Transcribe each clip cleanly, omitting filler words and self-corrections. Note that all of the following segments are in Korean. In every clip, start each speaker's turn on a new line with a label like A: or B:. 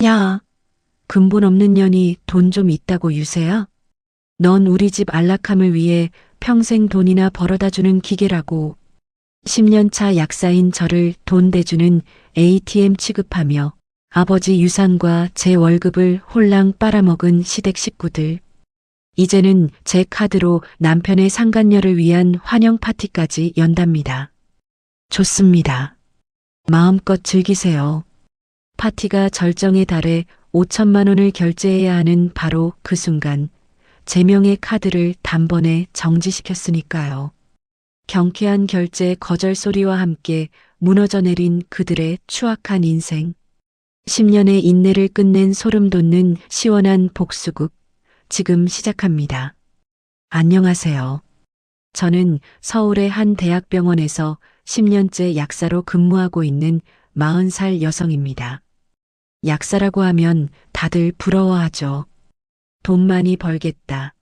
A: 야, 근본 없는 년이 돈 좀 있다고 유세야? 넌 우리 집 안락함을 위해 평생 돈이나 벌어다 주는 기계라고. 10년 차 약사인 저를 돈 대주는 ATM 취급하며 아버지 유산과 제 월급을 홀랑 빨아먹은 시댁 식구들. 이제는 제 카드로 남편의 상간녀를 위한 환영 파티까지 연답니다. 좋습니다. 마음껏 즐기세요. 파티가 절정에 달해 5천만 원을 결제해야 하는 바로 그 순간 제 명의 카드를 단번에 정지시켰으니까요. 경쾌한 결제 거절 소리와 함께 무너져 내린 그들의 추악한 인생. 10년의 인내를 끝낸 소름 돋는 시원한 복수극. 지금 시작합니다. 안녕하세요. 저는 서울의 한 대학병원에서 10년째 약사로 근무하고 있는 40살 여성입니다. 약사라고 하면 다들 부러워하죠. 돈 많이 벌겠다.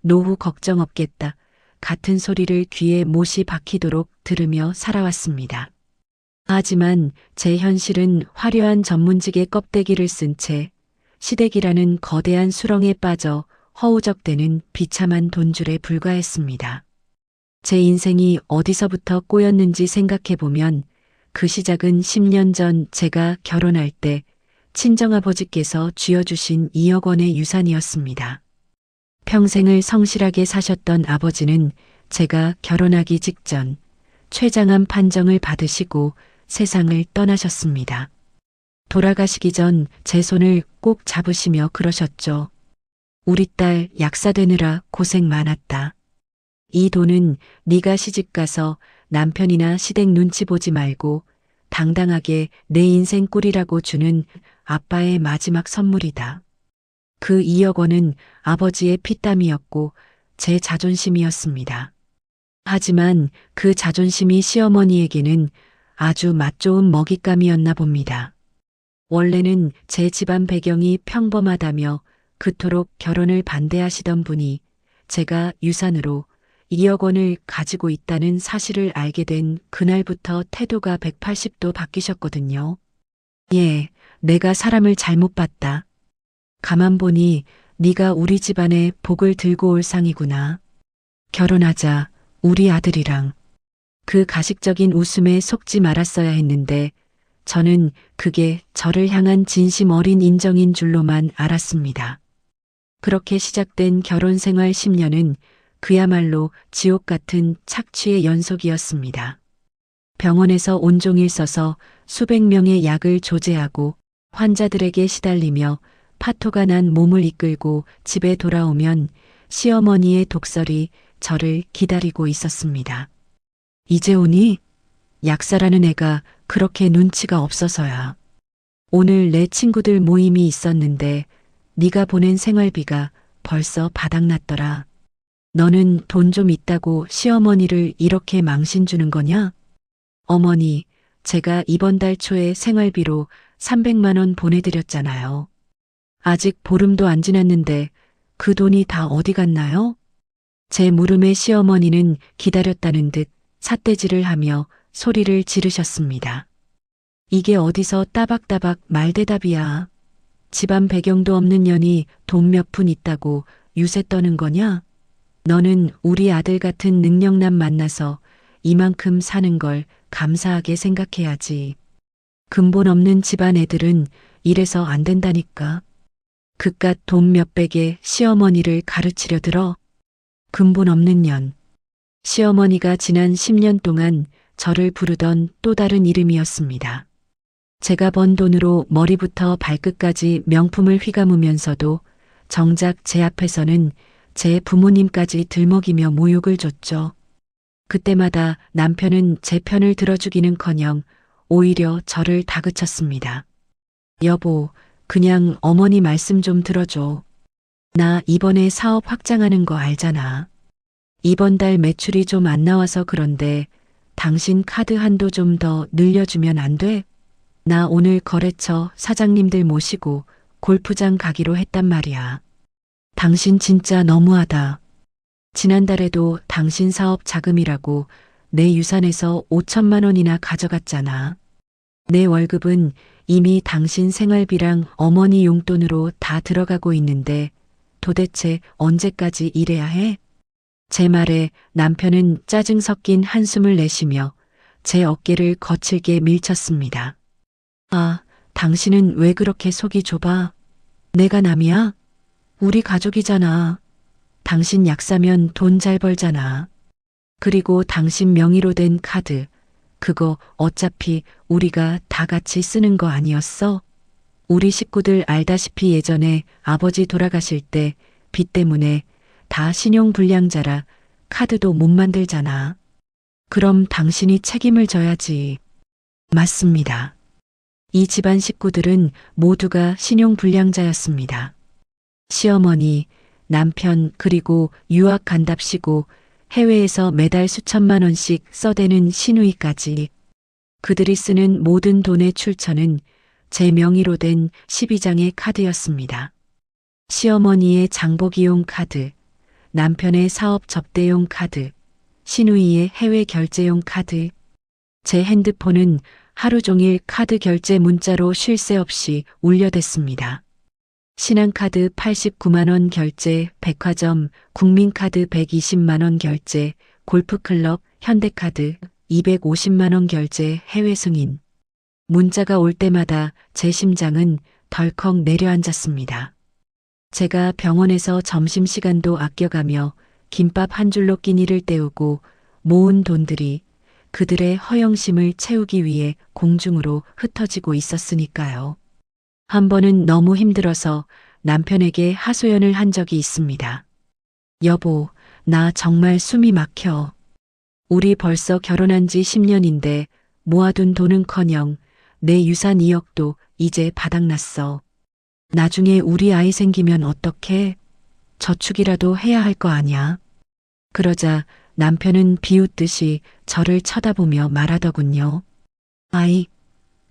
A: 노후 걱정 없겠다. 같은 소리를 귀에 못이 박히도록 들으며 살아왔습니다. 하지만 제 현실은 화려한 전문직의 껍데기를 쓴 채 시댁이라는 거대한 수렁에 빠져 허우적대는 비참한 돈줄에 불과했습니다. 제 인생이 어디서부터 꼬였는지 생각해보면 그 시작은 10년 전 제가 결혼할 때 친정아버지께서 쥐어주신 2억 원의 유산이었습니다. 평생을 성실하게 사셨던 아버지는 제가 결혼하기 직전 췌장암 판정을 받으시고 세상을 떠나셨습니다. 돌아가시기 전 제 손을 꼭 잡으시며 그러셨죠. 우리 딸 약사 되느라 고생 많았다. 이 돈은 네가 시집가서 남편이나 시댁 눈치 보지 말고 당당하게 내 인생 꿀이라고 주는 아빠의 마지막 선물이다. 그 2억 원은 아버지의 피땀이었고 제 자존심이었습니다. 하지만 그 자존심이 시어머니에게는 아주 맛 좋은 먹잇감이었나 봅니다. 원래는 제 집안 배경이 평범하다며 그토록 결혼을 반대하시던 분이 제가 유산으로 2억 원을 가지고 있다는 사실을 알게 된 그날부터 태도가 180도 바뀌셨거든요. 예, 내가 사람을 잘못 봤다. 가만 보니 네가 우리 집안에 복을 들고 올 상이구나. 결혼하자, 우리 아들이랑. 그 가식적인 웃음에 속지 말았어야 했는데 저는 그게 저를 향한 진심 어린 인정인 줄로만 알았습니다. 그렇게 시작된 결혼 생활 10년은 그야말로 지옥 같은 착취의 연속이었습니다. 병원에서 온종일 써서 수백 명의 약을 조제하고 환자들에게 시달리며 파토가 난 몸을 이끌고 집에 돌아오면 시어머니의 독설이 저를 기다리고 있었습니다. 이제 오니? 약사라는 애가 그렇게 눈치가 없어서야. 오늘 내 친구들 모임이 있었는데 네가 보낸 생활비가 벌써 바닥났더라. 너는 돈 좀 있다고 시어머니를 이렇게 망신 주는 거냐? 어머니, 제가 이번 달 초에 생활비로 300만 원 보내드렸잖아요. 아직 보름도 안 지났는데 그 돈이 다 어디 갔나요? 제 물음에 시어머니는 기다렸다는 듯 삿대질을 하며 소리를 지르셨습니다. 이게 어디서 따박따박 말대답이야. 집안 배경도 없는 년이 돈 몇 푼 있다고 유세 떠는 거냐? 너는 우리 아들 같은 능력남 만나서 이만큼 사는 걸 감사하게 생각해야지. 근본 없는 집안 애들은 이래서 안 된다니까. 그깟 돈 몇백에 시어머니를 가르치려 들어. 근본 없는 년. 시어머니가 지난 10년 동안 저를 부르던 또 다른 이름이었습니다. 제가 번 돈으로 머리부터 발끝까지 명품을 휘감으면서도 정작 제 앞에서는 제 부모님까지 들먹이며 모욕을 줬죠. 그때마다 남편은 제 편을 들어주기는커녕 오히려 저를 다그쳤습니다. 여보, 그냥 어머니 말씀 좀 들어줘. 나 이번에 사업 확장하는 거 알잖아. 이번 달 매출이 좀 안 나와서 그런데 당신 카드 한도 좀 더 늘려주면 안 돼? 나 오늘 거래처 사장님들 모시고 골프장 가기로 했단 말이야. 당신 진짜 너무하다. 지난달에도 당신 사업 자금이라고 내 유산에서 5천만 원이나 가져갔잖아. 내 월급은 이미 당신 생활비랑 어머니 용돈으로 다 들어가고 있는데 도대체 언제까지 일해야 해? 제 말에 남편은 짜증 섞인 한숨을 내쉬며 제 어깨를 거칠게 밀쳤습니다. 아, 당신은 왜 그렇게 속이 좁아? 내가 남이야? 우리 가족이잖아. 당신 약사면 돈 잘 벌잖아. 그리고 당신 명의로 된 카드, 그거 어차피 우리가 다 같이 쓰는 거 아니었어? 우리 식구들 알다시피 예전에 아버지 돌아가실 때 빚 때문에 다 신용불량자라 카드도 못 만들잖아. 그럼 당신이 책임을 져야지. 맞습니다. 이 집안 식구들은 모두가 신용불량자였습니다. 시어머니, 남편, 그리고 유학 간답시고 해외에서 매달 수천만 원씩 써대는 시누이까지. 그들이 쓰는 모든 돈의 출처는 제 명의로 된 12장의 카드였습니다. 시어머니의 장보기용 카드, 남편의 사업 접대용 카드, 시누이의 해외 결제용 카드. 제 핸드폰은 하루 종일 카드 결제 문자로 쉴 새 없이 울려댔습니다. 신한카드 89만 원 결제, 백화점, 국민카드 120만 원 결제, 골프클럽, 현대카드 250만 원 결제, 해외 승인. 문자가 올 때마다 제 심장은 덜컥 내려앉았습니다. 제가 병원에서 점심시간도 아껴가며 김밥 한 줄로 끼니를 때우고 모은 돈들이 그들의 허영심을 채우기 위해 공중으로 흩어지고 있었으니까요. 한 번은 너무 힘들어서 남편에게 하소연을 한 적이 있습니다. 여보, 나 정말 숨이 막혀. 우리 벌써 결혼한 지 10년인데 모아둔 돈은커녕 내 유산 2억도 이제 바닥났어. 나중에 우리 아이 생기면 어떡해? 저축이라도 해야 할 거 아냐? 그러자 남편은 비웃듯이 저를 쳐다보며 말하더군요. 아이,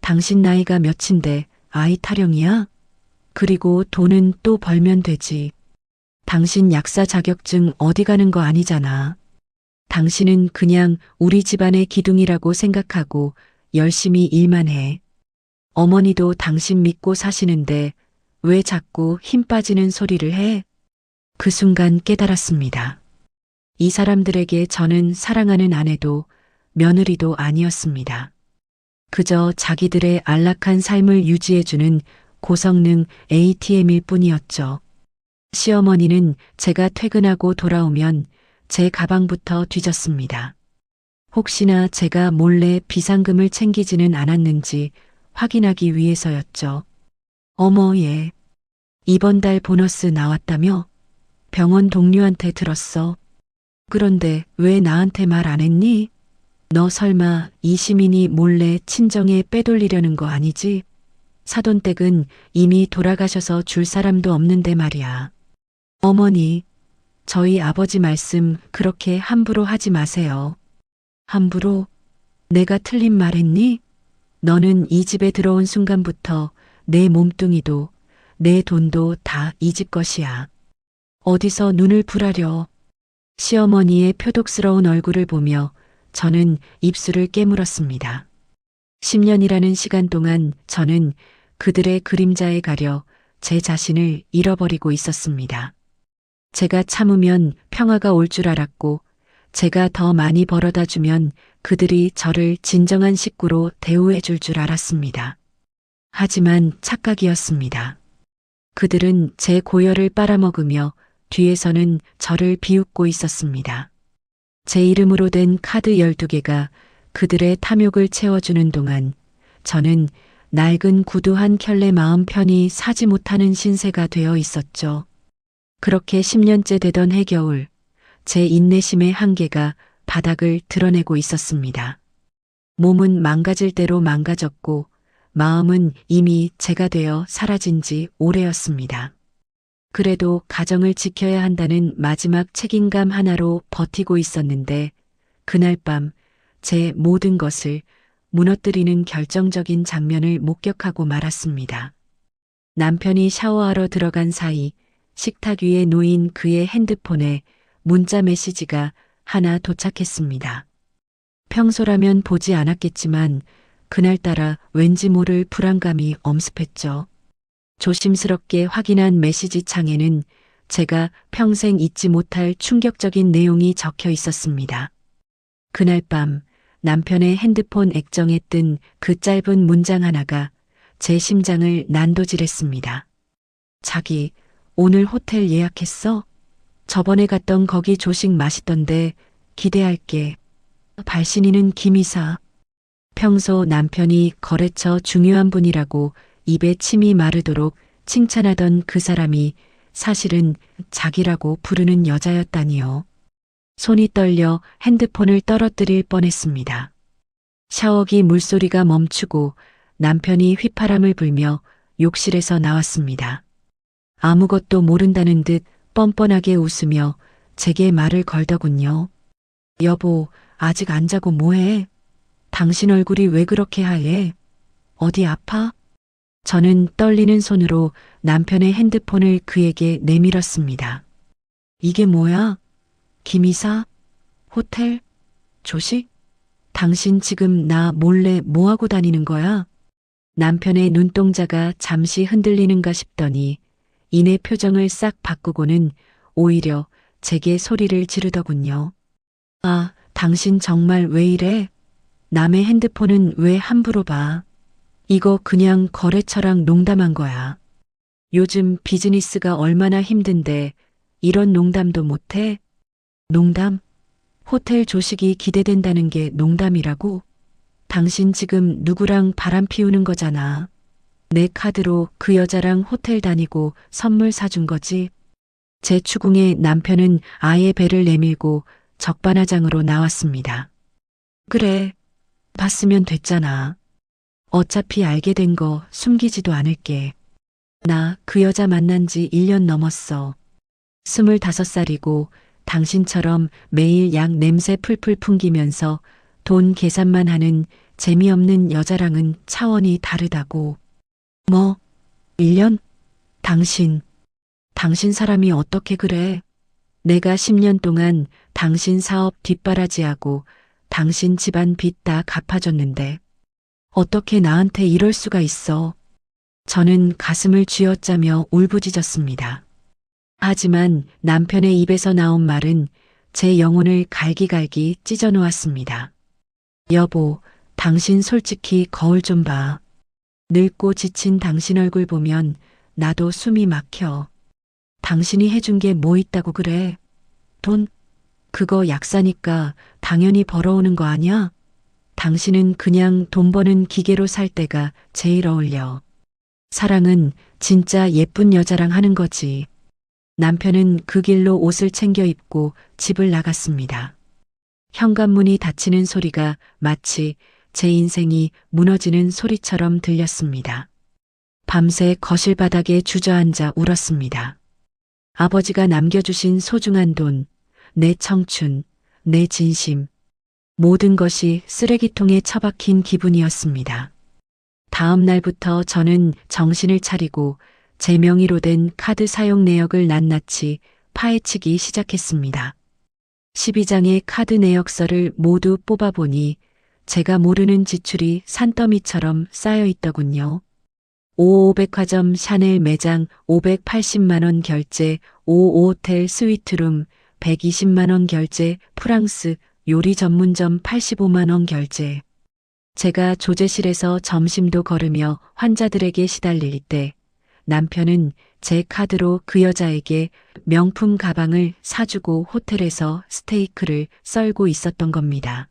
A: 당신 나이가 몇인데 아이 타령이야? 그리고 돈은 또 벌면 되지. 당신 약사 자격증 어디 가는 거 아니잖아. 당신은 그냥 우리 집안의 기둥이라고 생각하고 열심히 일만 해. 어머니도 당신 믿고 사시는데 왜 자꾸 힘 빠지는 소리를 해? 그 순간 깨달았습니다. 이 사람들에게 저는 사랑하는 아내도 며느리도 아니었습니다. 그저 자기들의 안락한 삶을 유지해주는 고성능 ATM일 뿐이었죠. 시어머니는 제가 퇴근하고 돌아오면 제 가방부터 뒤졌습니다. 혹시나 제가 몰래 비상금을 챙기지는 않았는지 확인하기 위해서였죠. 어머, 얘. 이번 달 보너스 나왔다며? 병원 동료한테 들었어. 그런데 왜 나한테 말 안 했니? 너 설마 이시민이 몰래 친정에 빼돌리려는 거 아니지? 사돈댁은 이미 돌아가셔서 줄 사람도 없는데 말이야. 어머니, 저희 아버지 말씀 그렇게 함부로 하지 마세요. 함부로? 내가 틀린 말 했니? 너는 이 집에 들어온 순간부터 내 몸뚱이도 내 돈도 다 이 집 것이야. 어디서 눈을 부라려. 시어머니의 표독스러운 얼굴을 보며 저는 입술을 깨물었습니다. 10년이라는 시간 동안 저는 그들의 그림자에 가려 제 자신을 잃어버리고 있었습니다. 제가 참으면 평화가 올 줄 알았고 제가 더 많이 벌어다 주면 그들이 저를 진정한 식구로 대우해 줄 줄 알았습니다. 하지만 착각이었습니다. 그들은 제 고열을 빨아먹으며 뒤에서는 저를 비웃고 있었습니다. 제 이름으로 된 카드 12개가 그들의 탐욕을 채워주는 동안 저는 낡은 구두 한 켤레 마음 편히 사지 못하는 신세가 되어 있었죠. 그렇게 10년째 되던 해겨울, 제 인내심의 한계가 바닥을 드러내고 있었습니다. 몸은 망가질 대로 망가졌고 마음은 이미 제가 되어 사라진 지 오래였습니다. 그래도 가정을 지켜야 한다는 마지막 책임감 하나로 버티고 있었는데 그날 밤 제 모든 것을 무너뜨리는 결정적인 장면을 목격하고 말았습니다. 남편이 샤워하러 들어간 사이 식탁 위에 놓인 그의 핸드폰에 문자 메시지가 하나 도착했습니다. 평소라면 보지 않았겠지만 그날따라 왠지 모를 불안감이 엄습했죠. 조심스럽게 확인한 메시지 창에는 제가 평생 잊지 못할 충격적인 내용이 적혀 있었습니다. 그날 밤 남편의 핸드폰 액정에 뜬 그 짧은 문장 하나가 제 심장을 난도질했습니다. 자기, 오늘 호텔 예약했어? 저번에 갔던 거기 조식 맛있던데 기대할게. 발신인은 김이사. 평소 남편이 거래처 중요한 분이라고 입에 침이 마르도록 칭찬하던 그 사람이 사실은 자기라고 부르는 여자였다니요. 손이 떨려 핸드폰을 떨어뜨릴 뻔했습니다. 샤워기 물소리가 멈추고 남편이 휘파람을 불며 욕실에서 나왔습니다. 아무것도 모른다는 듯 뻔뻔하게 웃으며 제게 말을 걸더군요. 여보, 아직 안 자고 뭐해? 당신 얼굴이 왜 그렇게 하얘? 어디 아파? 저는 떨리는 손으로 남편의 핸드폰을 그에게 내밀었습니다. 이게 뭐야? 김이사? 호텔? 조식? 당신 지금 나 몰래 뭐하고 다니는 거야? 남편의 눈동자가 잠시 흔들리는가 싶더니 이내 표정을 싹 바꾸고는 오히려 제게 소리를 지르더군요. 아, 당신 정말 왜 이래? 남의 핸드폰은 왜 함부로 봐? 이거 그냥 거래처랑 농담한 거야. 요즘 비즈니스가 얼마나 힘든데 이런 농담도 못해? 농담? 호텔 조식이 기대된다는 게 농담이라고? 당신 지금 누구랑 바람 피우는 거잖아. 내 카드로 그 여자랑 호텔 다니고 선물 사준 거지. 제 추궁에 남편은 아예 배를 내밀고 적반하장으로 나왔습니다. 그래, 봤으면 됐잖아. 어차피 알게 된 거 숨기지도 않을게. 나 그 여자 만난 지 1년 넘었어. 25살이고 당신처럼 매일 약 냄새 풀풀 풍기면서 돈 계산만 하는 재미없는 여자랑은 차원이 다르다고. 뭐, 1년? 당신 사람이 어떻게 그래? 내가 10년 동안 당신 사업 뒷바라지하고 당신 집안 빚 다 갚아줬는데 어떻게 나한테 이럴 수가 있어? 저는 가슴을 쥐어짜며 울부짖었습니다. 하지만 남편의 입에서 나온 말은 제 영혼을 갈기갈기 찢어놓았습니다. 여보, 당신 솔직히 거울 좀 봐. 늙고 지친 당신 얼굴 보면 나도 숨이 막혀. 당신이 해준 게 뭐 있다고 그래? 돈? 그거 약사니까 당연히 벌어오는 거 아니야? 당신은 그냥 돈 버는 기계로 살 때가 제일 어울려. 사랑은 진짜 예쁜 여자랑 하는 거지. 남편은 그 길로 옷을 챙겨 입고 집을 나갔습니다. 현관문이 닫히는 소리가 마치 제 인생이 무너지는 소리처럼 들렸습니다. 밤새 거실 바닥에 주저앉아 울었습니다. 아버지가 남겨주신 소중한 돈, 내 청춘, 내 진심, 모든 것이 쓰레기통에 처박힌 기분이었습니다. 다음 날부터 저는 정신을 차리고 제 명의로 된 카드 사용 내역을 낱낱이 파헤치기 시작했습니다. 12장의 카드 내역서를 모두 뽑아보니 제가 모르는 지출이 산더미처럼 쌓여 있더군요. 55백화점 샤넬 매장 580만원 결제, 55호텔 스위트룸 120만원 결제, 프랑스 요리 전문점 85만원 결제. 제가 조제실에서 점심도 거르며 환자들에게 시달릴 때 남편은 제 카드로 그 여자에게 명품 가방을 사주고 호텔에서 스테이크를 썰고 있었던 겁니다.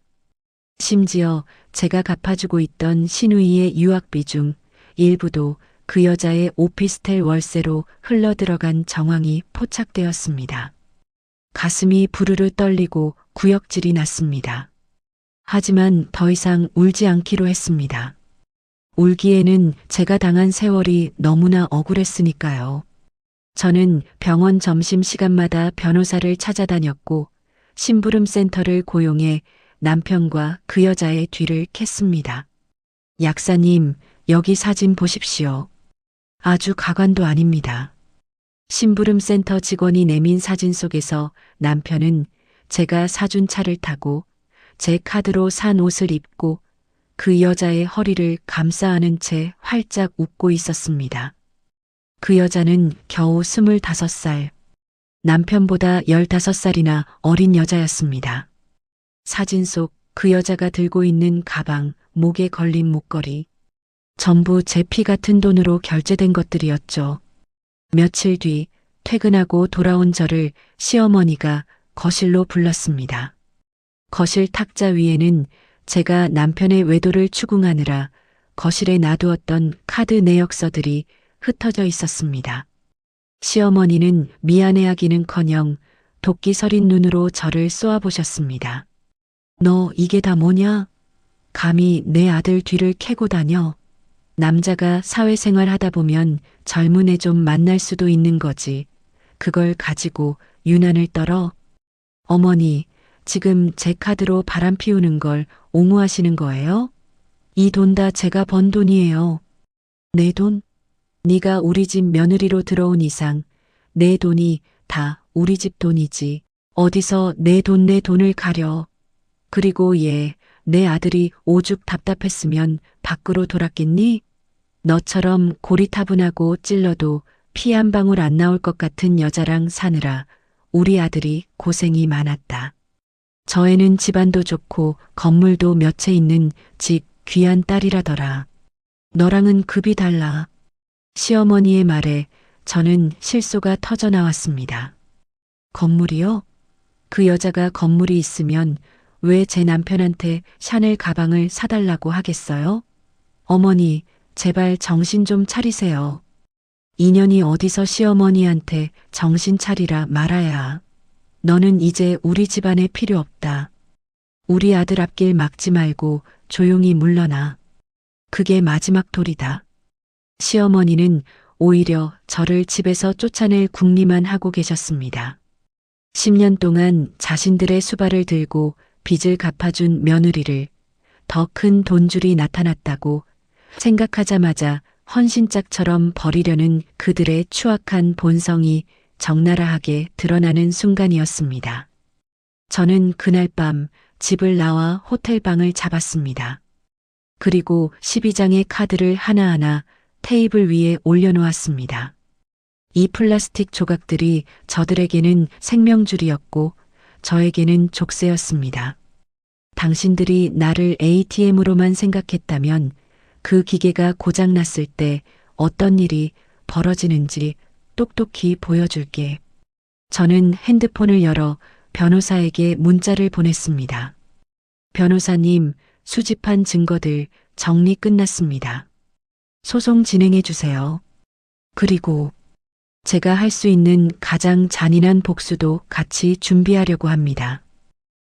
A: 심지어 제가 갚아주고 있던 시누이의 유학비 중 일부도 그 여자의 오피스텔 월세로 흘러들어간 정황이 포착되었습니다. 가슴이 부르르 떨리고 구역질이 났습니다. 하지만 더 이상 울지 않기로 했습니다. 울기에는 제가 당한 세월이 너무나 억울했으니까요. 저는 병원 점심시간마다 변호사를 찾아다녔고 심부름 센터를 고용해 남편과 그 여자의 뒤를 캤습니다. 약사님, 여기 사진 보십시오. 아주 가관도 아닙니다. 심부름 센터 직원이 내민 사진 속에서 남편은 제가 사준 차를 타고 제 카드로 산 옷을 입고 그 여자의 허리를 감싸 안은 채 활짝 웃고 있었습니다. 그 여자는 겨우 25살, 남편보다 15살이나 어린 여자였습니다. 사진 속 그 여자가 들고 있는 가방, 목에 걸린 목걸이, 전부 제 피 같은 돈으로 결제된 것들이었죠. 며칠 뒤 퇴근하고 돌아온 저를 시어머니가 거실로 불렀습니다. 거실 탁자 위에는 제가 남편의 외도를 추궁하느라 거실에 놔두었던 카드 내역서들이 흩어져 있었습니다. 시어머니는 미안해하기는커녕 도끼 서린 눈으로 저를 쏘아보셨습니다. 너 이게 다 뭐냐? 감히 내 아들 뒤를 캐고 다녀. 남자가 사회생활 하다 보면 젊은 애 좀 만날 수도 있는 거지. 그걸 가지고 유난을 떨어. 어머니, 지금 제 카드로 바람 피우는 걸 옹호하시는 거예요? 이 돈 다 제가 번 돈이에요. 내 돈? 네가 우리 집 며느리로 들어온 이상 내 돈이 다 우리 집 돈이지. 어디서 내 돈을 가려. 그리고 내 아들이 오죽 답답했으면 밖으로 돌았겠니? 너처럼 고리타분하고 찔러도 피 한 방울 안 나올 것 같은 여자랑 사느라 우리 아들이 고생이 많았다. 저 애는 집안도 좋고 건물도 몇 채 있는 집 귀한 딸이라더라. 너랑은 급이 달라. 시어머니의 말에 저는 실소가 터져 나왔습니다. 건물이요? 그 여자가 건물이 있으면 왜 제 남편한테 샤넬 가방을 사달라고 하겠어요? 어머니, 제발 정신 좀 차리세요. 인연이 어디서 시어머니한테 정신 차리라 말아야. 너는 이제 우리 집안에 필요 없다. 우리 아들 앞길 막지 말고 조용히 물러나. 그게 마지막 돌이다. 시어머니는 오히려 저를 집에서 쫓아낼 궁리만 하고 계셨습니다. 10년 동안 자신들의 수발을 들고 빚을 갚아준 며느리를 더 큰 돈줄이 나타났다고 생각하자마자 헌신짝처럼 버리려는 그들의 추악한 본성이 적나라하게 드러나는 순간이었습니다. 저는 그날 밤 집을 나와 호텔방을 잡았습니다. 그리고 12장의 카드를 하나하나 테이블 위에 올려놓았습니다. 이 플라스틱 조각들이 저들에게는 생명줄이었고 저에게는 족쇄였습니다. 당신들이 나를 ATM으로만 생각했다면 그 기계가 고장났을 때 어떤 일이 벌어지는지 똑똑히 보여줄게. 저는 핸드폰을 열어 변호사에게 문자를 보냈습니다. 변호사님, 수집한 증거들 정리 끝났습니다. 소송 진행해 주세요. 그리고 제가 할 수 있는 가장 잔인한 복수도 같이 준비하려고 합니다.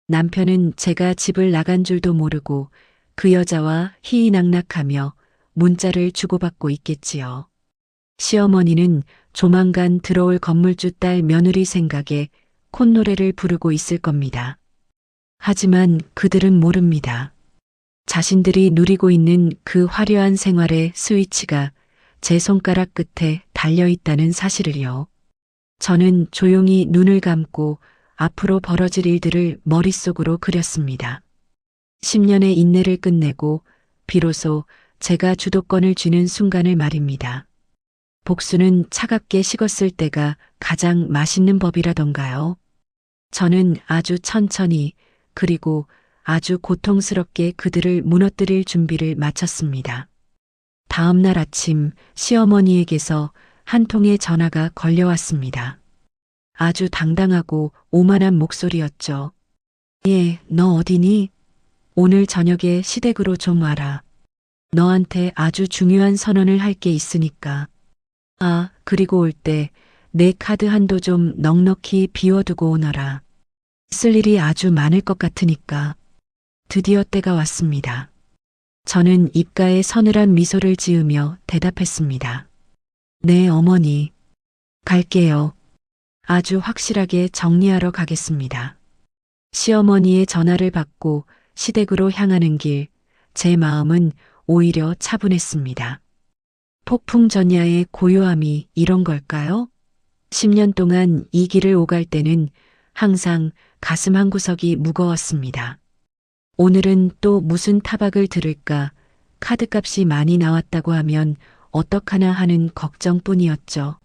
A: 남편은 제가 집을 나간 줄도 모르고 그 여자와 희희낙낙하며 문자를 주고받고 있겠지요. 시어머니는 조만간 들어올 건물주 딸 며느리 생각에 콧노래를 부르고 있을 겁니다. 하지만 그들은 모릅니다. 자신들이 누리고 있는 그 화려한 생활의 스위치가 제 손가락 끝에 달려있다는 사실을요. 저는 조용히 눈을 감고 앞으로 벌어질 일들을 머릿속으로 그렸습니다. 10년의 인내를 끝내고 비로소 제가 주도권을 쥐는 순간을 말입니다. 복수는 차갑게 식었을 때가 가장 맛있는 법이라던가요. 저는 아주 천천히 그리고 아주 고통스럽게 그들을 무너뜨릴 준비를 마쳤습니다. 다음 날 아침 시어머니에게서 한 통의 전화가 걸려왔습니다. 아주 당당하고 오만한 목소리였죠. 너 어디니? 오늘 저녁에 시댁으로 좀 와라. 너한테 아주 중요한 선언을 할 게 있으니까. 그리고 올 때 내 카드 한도 좀 넉넉히 비워두고 오너라. 쓸 일이 아주 많을 것 같으니까. 드디어 때가 왔습니다. 저는 입가에 서늘한 미소를 지으며 대답했습니다. 네, 어머니. 갈게요. 아주 확실하게 정리하러 가겠습니다. 시어머니의 전화를 받고 시댁으로 향하는 길, 제 마음은 오히려 차분했습니다. 폭풍 전야의 고요함이 이런 걸까요? 10년 동안 이 길을 오갈 때는 항상 가슴 한구석이 무거웠습니다. 오늘은 또 무슨 타박을 들을까? 카드값이 많이 나왔다고 하면 어떡하나 하는 걱정뿐이었죠.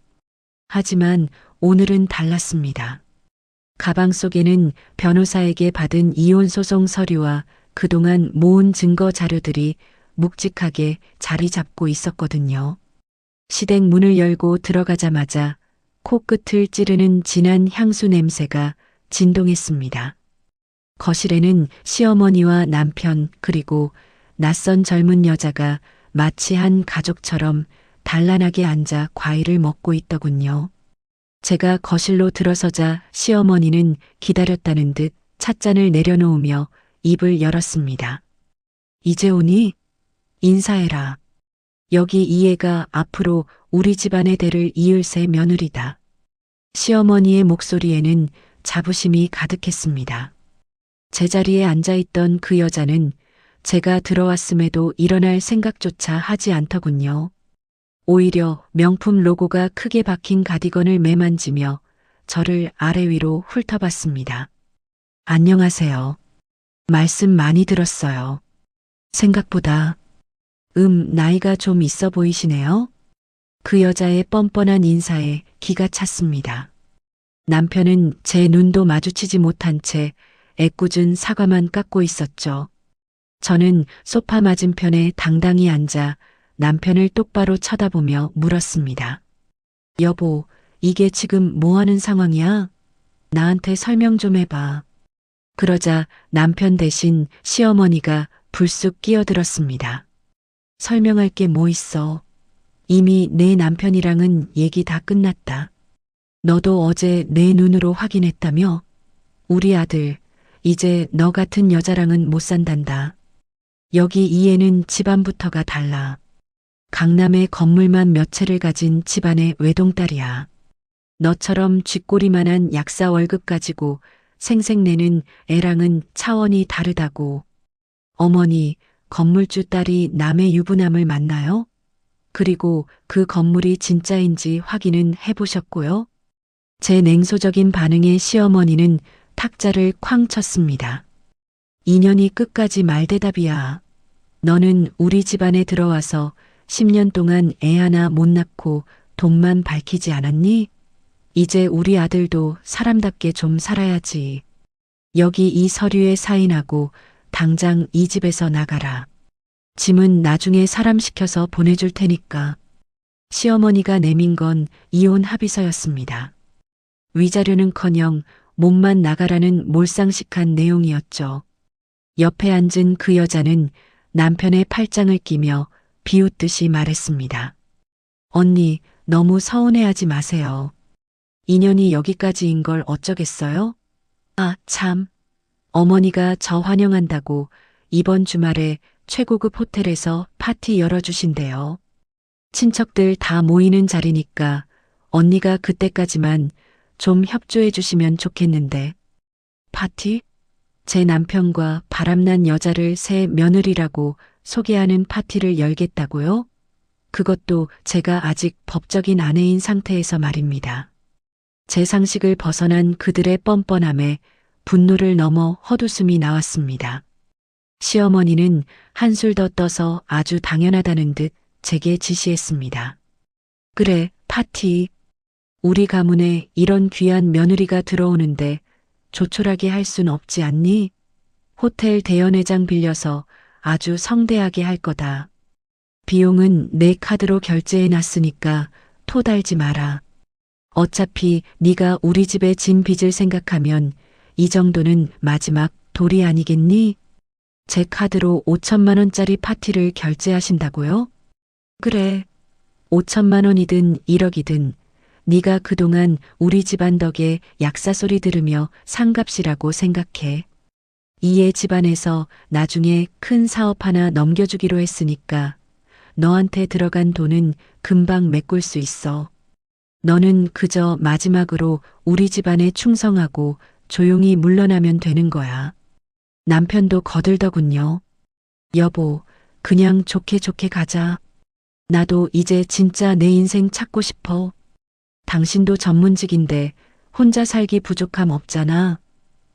A: 하지만 오늘은 달랐습니다. 가방 속에는 변호사에게 받은 이혼 소송 서류와 그동안 모은 증거 자료들이 묵직하게 자리 잡고 있었거든요. 시댁 문을 열고 들어가자마자 코끝을 찌르는 진한 향수 냄새가 진동했습니다. 거실에는 시어머니와 남편 그리고 낯선 젊은 여자가 마치 한 가족처럼 단란하게 앉아 과일을 먹고 있더군요. 제가 거실로 들어서자 시어머니는 기다렸다는 듯 찻잔을 내려놓으며 입을 열었습니다. 이제 오니? 인사해라. 여기 이 애가 앞으로 우리 집안의 대를 이을 새 며느리다. 시어머니의 목소리에는 자부심이 가득했습니다. 제자리에 앉아있던 그 여자는 제가 들어왔음에도 일어날 생각조차 하지 않더군요. 오히려 명품 로고가 크게 박힌 가디건을 매만지며 저를 아래 위로 훑어봤습니다. 안녕하세요. 말씀 많이 들었어요. 생각보다 나이가 좀 있어 보이시네요. 그 여자의 뻔뻔한 인사에 기가 찼습니다. 남편은 제 눈도 마주치지 못한 채 애꿎은 사과만 깎고 있었죠. 저는 소파 맞은편에 당당히 앉아 남편을 똑바로 쳐다보며 물었습니다. 여보, 이게 지금 뭐 하는 상황이야? 나한테 설명 좀 해봐. 그러자 남편 대신 시어머니가 불쑥 끼어들었습니다. 설명할 게 뭐 있어. 이미 내 남편이랑은 얘기 다 끝났다. 너도 어제 내 눈으로 확인했다며? 우리 아들, 이제 너 같은 여자랑은 못 산단다. 여기 이 애는 집안부터가 달라. 강남에 건물만 몇 채를 가진 집안의 외동딸이야. 너처럼 쥐꼬리만한 약사 월급 가지고 생색내는 애랑은 차원이 다르다고. 어머니, 건물주 딸이 남의 유부남을 만나요? 그리고 그 건물이 진짜인지 확인은 해보셨고요? 제 냉소적인 반응에 시어머니는 탁자를 쾅 쳤습니다. 인연이 끝까지 말대답이야. 너는 우리 집안에 들어와서 10년 동안 애 하나 못 낳고 돈만 밝히지 않았니? 이제 우리 아들도 사람답게 좀 살아야지. 여기 이 서류에 사인하고 당장 이 집에서 나가라. 짐은 나중에 사람 시켜서 보내줄 테니까. 시어머니가 내민 건 이혼 합의서였습니다. 위자료는커녕 몸만 나가라는 몰상식한 내용이었죠. 옆에 앉은 그 여자는 남편의 팔짱을 끼며 비웃듯이 말했습니다. 언니, 너무 서운해하지 마세요. 인연이 여기까지인 걸 어쩌겠어요? 아, 참. 어머니가 저 환영한다고 이번 주말에 최고급 호텔에서 파티 열어주신대요. 친척들 다 모이는 자리니까 언니가 그때까지만 좀 협조해 주시면 좋겠는데. 파티? 제 남편과 바람난 여자를 새 며느리라고 소개하는 파티를 열겠다고요? 그것도 제가 아직 법적인 아내인 상태에서 말입니다. 제 상식을 벗어난 그들의 뻔뻔함에 분노를 넘어 헛웃음이 나왔습니다. 시어머니는 한술 더 떠서 아주 당연하다는 듯 제게 지시했습니다. 그래, 파티. 우리 가문에 이런 귀한 며느리가 들어오는데 조촐하게 할 순 없지 않니? 호텔 대연회장 빌려서 아주 성대하게 할 거다. 비용은 내 카드로 결제해 놨으니까 토 달지 마라. 어차피 네가 우리 집에 진 빚을 생각하면 이 정도는 마지막 돌이 아니겠니? 제 카드로 5천만 원짜리 파티를 결제하신다고요? 그래. 5천만 원이든 1억이든 네가 그동안 우리 집안 덕에 약사 소리 들으며 산 값이라고 생각해. 이애 집안에서 나중에 큰 사업 하나 넘겨주기로 했으니까 너한테 들어간 돈은 금방 메꿀 수 있어. 너는 그저 마지막으로 우리 집안에 충성하고 조용히 물러나면 되는 거야. 남편도 거들더군요. 여보, 그냥 좋게 좋게 가자. 나도 이제 진짜 내 인생 찾고 싶어. 당신도 전문직인데 혼자 살기 부족함 없잖아.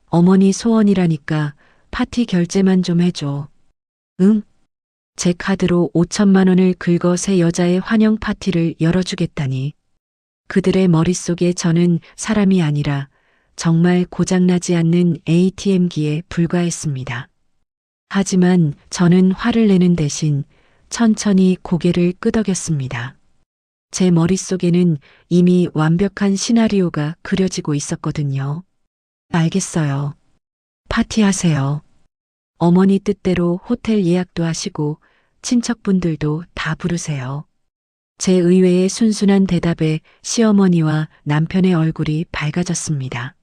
A: 어머니 소원이라니까 파티 결제만 좀 해줘. 응? 제 카드로 5천만 원을 긁어 새 여자의 환영 파티를 열어주겠다니. 그들의 머릿속에 저는 사람이 아니라 정말 고장나지 않는 ATM기에 불과했습니다. 하지만 저는 화를 내는 대신 천천히 고개를 끄덕였습니다. 제 머릿속에는 이미 완벽한 시나리오가 그려지고 있었거든요. 알겠어요. 파티하세요. 어머니 뜻대로 호텔 예약도 하시고 친척분들도 다 부르세요. 제 의외의 순순한 대답에 시어머니와 남편의 얼굴이 밝아졌습니다.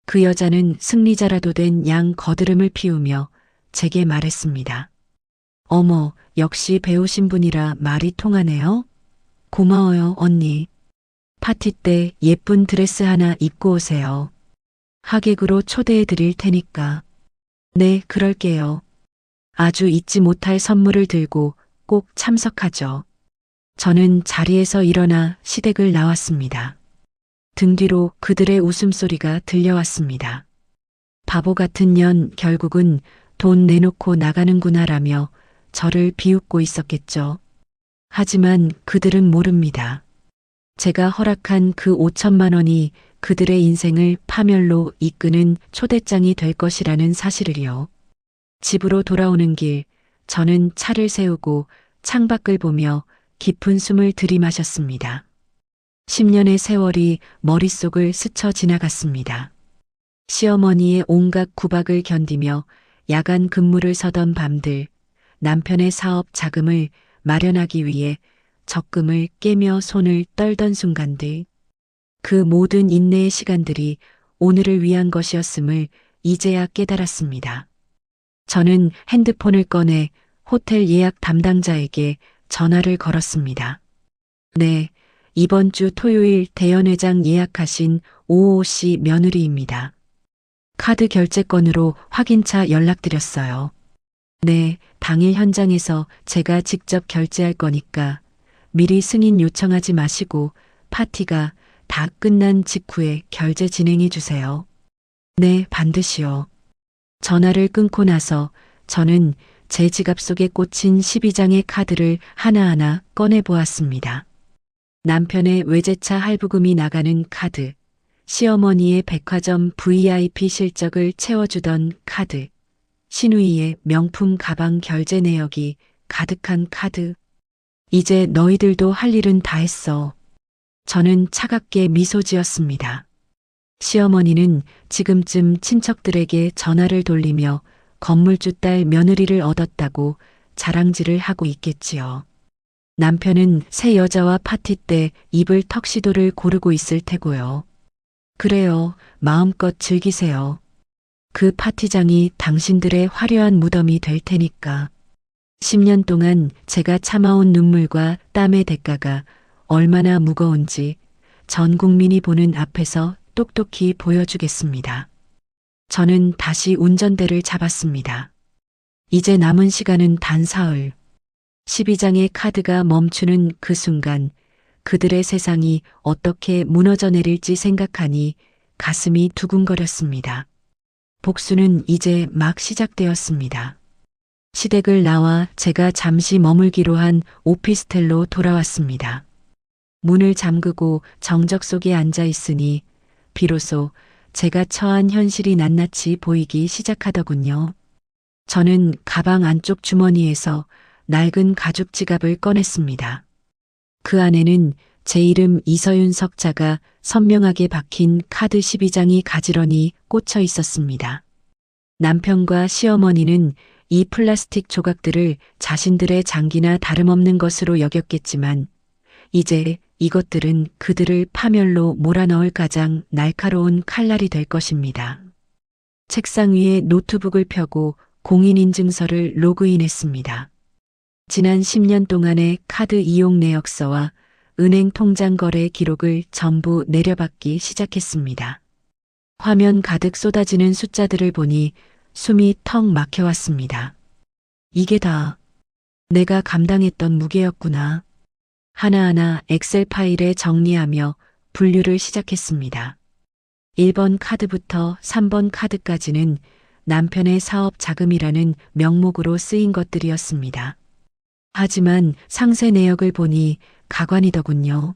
A: 그 여자는 승리자라도 된 양 거드름을 피우며 제게 말했습니다. 어머, 역시 배우신 분이라 말이 통하네요. 고마워요, 언니. 파티 때 예쁜 드레스 하나 입고 오세요. 하객으로 초대해 드릴 테니까. 네, 그럴게요. 아주 잊지 못할 선물을 들고 꼭 참석하죠. 저는 자리에서 일어나 시댁을 나왔습니다. 등 뒤로 그들의 웃음소리가 들려왔습니다. 바보 같은 년 결국은 돈 내놓고 나가는구나라며 저를 비웃고 있었겠죠. 하지만 그들은 모릅니다. 제가 허락한 그 5천만 원이 그들의 인생을 파멸로 이끄는 초대장이 될 것이라는 사실을요. 집으로 돌아오는 길, 저는 차를 세우고 창밖을 보며 깊은 숨을 들이마셨습니다. 10년의 세월이 머릿속을 스쳐 지나갔습니다. 시어머니의 온갖 구박을 견디며 야간 근무를 서던 밤들, 남편의 사업 자금을 마련하기 위해 적금을 깨며 손을 떨던 순간들, 그 모든 인내의 시간들이 오늘을 위한 것이었음을 이제야 깨달았습니다. 저는 핸드폰을 꺼내 호텔 예약 담당자에게 전화를 걸었습니다. 네, 이번 주 토요일 대연회장 예약하신 오호 씨 며느리입니다. 카드 결제건으로 확인차 연락드렸어요. 네, 당일 현장에서 제가 직접 결제할 거니까 미리 승인 요청하지 마시고 파티가 다 끝난 직후에 결제 진행해 주세요. 네, 반드시요. 전화를 끊고 나서 저는 제 지갑 속에 꽂힌 12장의 카드를 하나하나 꺼내 보았습니다. 남편의 외제차 할부금이 나가는 카드, 시어머니의 백화점 VIP 실적을 채워주던 카드, 시누이의 명품 가방 결제 내역이 가득한 카드. 이제 너희들도 할 일은 다 했어. 저는 차갑게 미소 지었습니다. 시어머니는 지금쯤 친척들에게 전화를 돌리며 건물주 딸 며느리를 얻었다고 자랑질을 하고 있겠지요. 남편은 새 여자와 파티 때 입을 턱시도를 고르고 있을 테고요. 그래요, 마음껏 즐기세요. 그 파티장이 당신들의 화려한 무덤이 될 테니까. 10년 동안 제가 참아온 눈물과 땀의 대가가 얼마나 무거운지 전 국민이 보는 앞에서 똑똑히 보여주겠습니다. 저는 다시 운전대를 잡았습니다. 이제 남은 시간은 단 사흘. 12장의 카드가 멈추는 그 순간 그들의 세상이 어떻게 무너져 내릴지 생각하니 가슴이 두근거렸습니다. 복수는 이제 막 시작되었습니다. 시댁을 나와 제가 잠시 머물기로 한 오피스텔로 돌아왔습니다. 문을 잠그고 정적 속에 앉아 있으니 비로소 제가 처한 현실이 낱낱이 보이기 시작하더군요. 저는 가방 안쪽 주머니에서 낡은 가죽 지갑을 꺼냈습니다. 그 안에는 제 이름 이서윤 석자가 선명하게 박힌 카드 12장이 가지런히 꽂혀 있었습니다. 남편과 시어머니는 이 플라스틱 조각들을 자신들의 장기나 다름없는 것으로 여겼겠지만 이제 이것들은 그들을 파멸로 몰아넣을 가장 날카로운 칼날이 될 것입니다. 책상 위에 노트북을 펴고 공인인증서를 로그인했습니다. 지난 10년 동안의 카드 이용 내역서와 은행 통장 거래 기록을 전부 내려받기 시작했습니다. 화면 가득 쏟아지는 숫자들을 보니 숨이 턱 막혀왔습니다. 이게 다 내가 감당했던 무게였구나. 하나하나 엑셀 파일에 정리하며 분류를 시작했습니다. 1번 카드부터 3번 카드까지는 남편의 사업 자금이라는 명목으로 쓰인 것들이었습니다. 하지만 상세 내역을 보니 가관이더군요.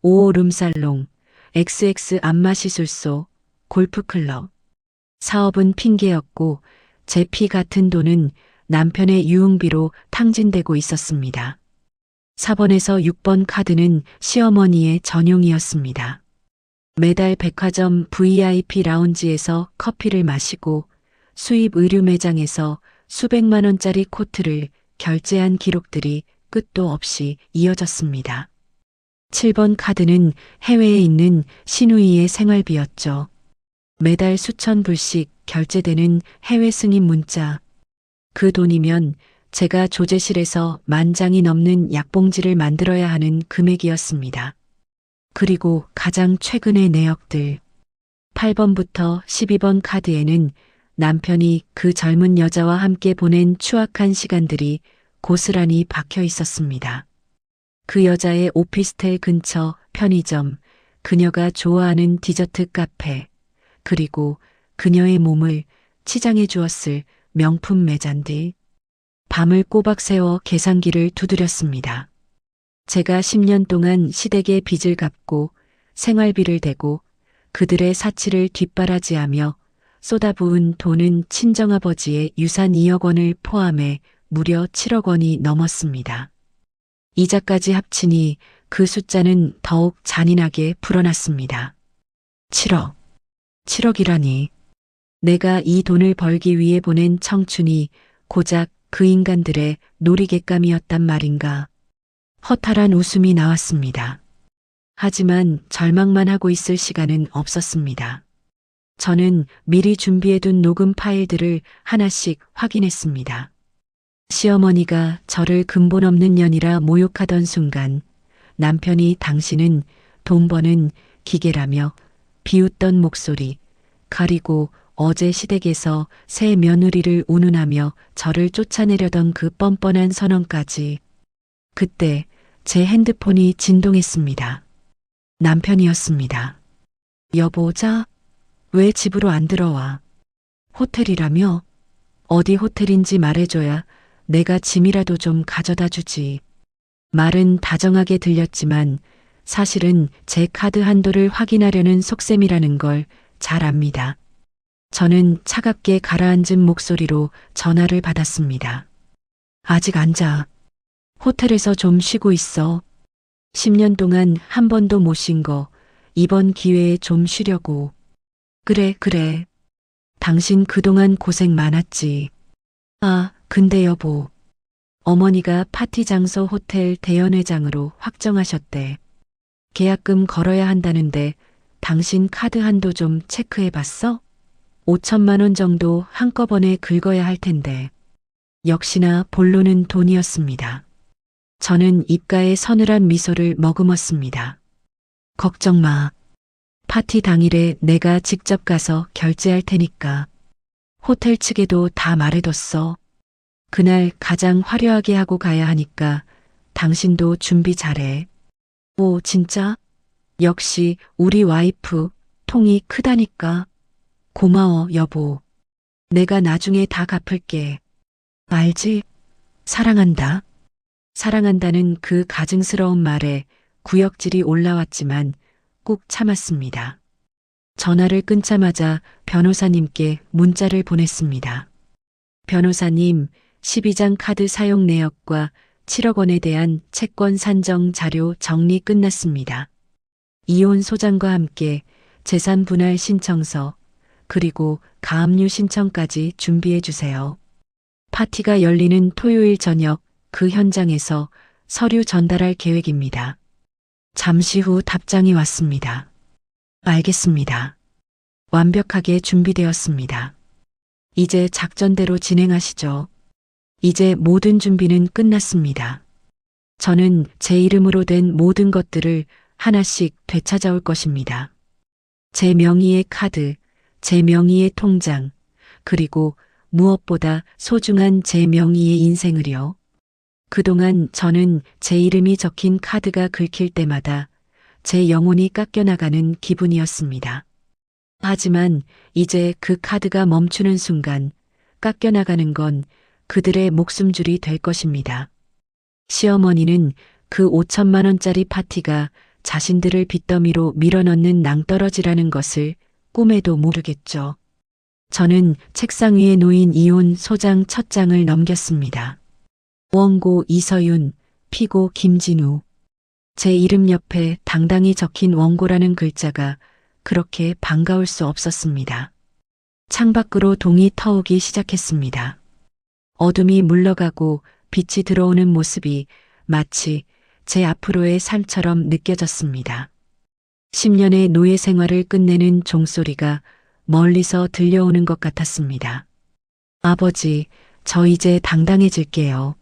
A: 5호 룸살롱, XX 안마시술소, 골프클럽. 사업은 핑계였고 제 피 같은 돈은 남편의 유흥비로 탕진되고 있었습니다. 4번에서 6번 카드는 시어머니의 전용이었습니다. 매달 백화점 VIP 라운지에서 커피를 마시고 수입 의류 매장에서 수백만 원짜리 코트를 결제한 기록들이 끝도 없이 이어졌습니다. 7번 카드는 해외에 있는 시누이의 생활비였죠. 매달 수천 불씩 결제되는 해외 승인 문자. 그 돈이면 제가 조제실에서 10,000장이 넘는 약봉지를 만들어야 하는 금액이었습니다. 그리고 가장 최근의 내역들. 8번부터 12번 카드에는 남편이 그 젊은 여자와 함께 보낸 추악한 시간들이 고스란히 박혀 있었습니다. 그 여자의 오피스텔 근처 편의점, 그녀가 좋아하는 디저트 카페, 그리고 그녀의 몸을 치장해 주었을 명품 매장들. 밤을 꼬박 새워 계산기를 두드렸습니다. 제가 10년 동안 시댁의 빚을 갚고 생활비를 대고 그들의 사치를 뒷바라지하며 쏟아부은 돈은 친정아버지의 유산 2억 원을 포함해 무려 7억 원이 넘었습니다. 이자까지 합치니 그 숫자는 더욱 잔인하게 불어났습니다. 7억. 7억이라니. 내가 이 돈을 벌기 위해 보낸 청춘이 고작 그 인간들의 놀이객감이었단 말인가. 허탈한 웃음이 나왔습니다. 하지만 절망만 하고 있을 시간은 없었습니다. 저는 미리 준비해둔 녹음 파일들을 하나씩 확인했습니다. 시어머니가 저를 근본 없는 년이라 모욕하던 순간 남편이 당신은 돈 버는 기계라며 비웃던 목소리, 그리고 어제 시댁에서 새 며느리를 운운하며 저를 쫓아내려던 그 뻔뻔한 선언까지. 그때 제 핸드폰이 진동했습니다. 남편이었습니다. 여보, 왜 집으로 안 들어와? 호텔이라며? 어디 호텔인지 말해줘야 내가 짐이라도 좀 가져다 주지. 말은 다정하게 들렸지만 사실은 제 카드 한도를 확인하려는 속셈이라는 걸 잘 압니다. 저는 차갑게 가라앉은 목소리로 전화를 받았습니다. 아직 안 자. 호텔에서 좀 쉬고 있어. 10년 동안 한 번도 못 쉰 거 이번 기회에 좀 쉬려고. 그래. 당신 그동안 고생 많았지. 아, 근데 여보. 어머니가 파티 장소 호텔 대연회장으로 확정하셨대. 계약금 걸어야 한다는데 당신 카드 한도 좀 체크해 봤어? 5천만 원 정도 한꺼번에 긁어야 할 텐데. 역시나 본론은 돈이었습니다. 저는 입가에 서늘한 미소를 머금었습니다. 걱정 마. 파티 당일에 내가 직접 가서 결제할 테니까. 호텔 측에도 다 말해뒀어. 그날 가장 화려하게 하고 가야 하니까 당신도 준비 잘해. 오, 진짜? 역시 우리 와이프 통이 크다니까. 고마워, 여보. 내가 나중에 다 갚을게. 알지? 사랑한다. 사랑한다는 그 가증스러운 말에 구역질이 올라왔지만 꾹 참았습니다. 전화를 끊자마자 변호사님께 문자를 보냈습니다. 변호사님, 12장 카드 사용 내역과 7억 원에 대한 채권 산정 자료 정리 끝났습니다. 이혼 소장과 함께 재산 분할 신청서, 그리고 가압류 신청까지 준비해 주세요. 파티가 열리는 토요일 저녁 그 현장에서 서류 전달할 계획입니다. 잠시 후 답장이 왔습니다. 알겠습니다. 완벽하게 준비되었습니다. 이제 작전대로 진행하시죠. 이제 모든 준비는 끝났습니다. 저는 제 이름으로 된 모든 것들을 하나씩 되찾아올 것입니다. 제 명의의 카드, 제 명의의 통장, 그리고 무엇보다 소중한 제 명의의 인생을요. 그동안 저는 제 이름이 적힌 카드가 긁힐 때마다 제 영혼이 깎여나가는 기분이었습니다. 하지만 이제 그 카드가 멈추는 순간 깎여나가는 건 그들의 목숨줄이 될 것입니다. 시어머니는 그 5천만 원짜리 파티가 자신들을 빚더미로 밀어넣는 낭떠러지라는 것을 꿈에도 모르겠죠. 저는 책상 위에 놓인 이혼 소장 첫 장을 넘겼습니다. 원고 이서윤, 피고 김진우. 제 이름 옆에 당당히 적힌 원고라는 글자가 그렇게 반가울 수 없었습니다. 창밖으로 동이 터오기 시작했습니다. 어둠이 물러가고 빛이 들어오는 모습이 마치 제 앞으로의 삶처럼 느껴졌습니다. 10년의 노예 생활을 끝내는 종소리가 멀리서 들려오는 것 같았습니다. 아버지, 저 이제 당당해질게요.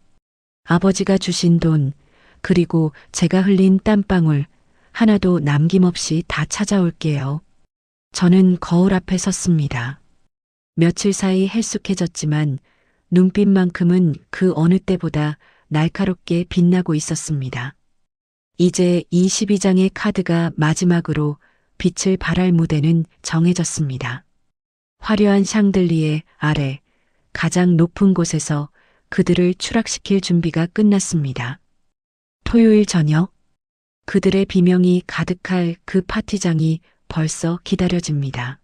A: 아버지가 주신 돈, 그리고 제가 흘린 땀방울 하나도 남김없이 다 찾아올게요. 저는 거울 앞에 섰습니다. 며칠 사이 헬쑥해졌지만 눈빛만큼은 그 어느 때보다 날카롭게 빛나고 있었습니다. 이제 이 12장의 카드가 마지막으로 빛을 발할 무대는 정해졌습니다. 화려한 샹들리에 아래 가장 높은 곳에서 그들을 추락시킬 준비가 끝났습니다. 토요일 저녁, 그들의 비명이 가득할 그 파티장이 벌써 기다려집니다.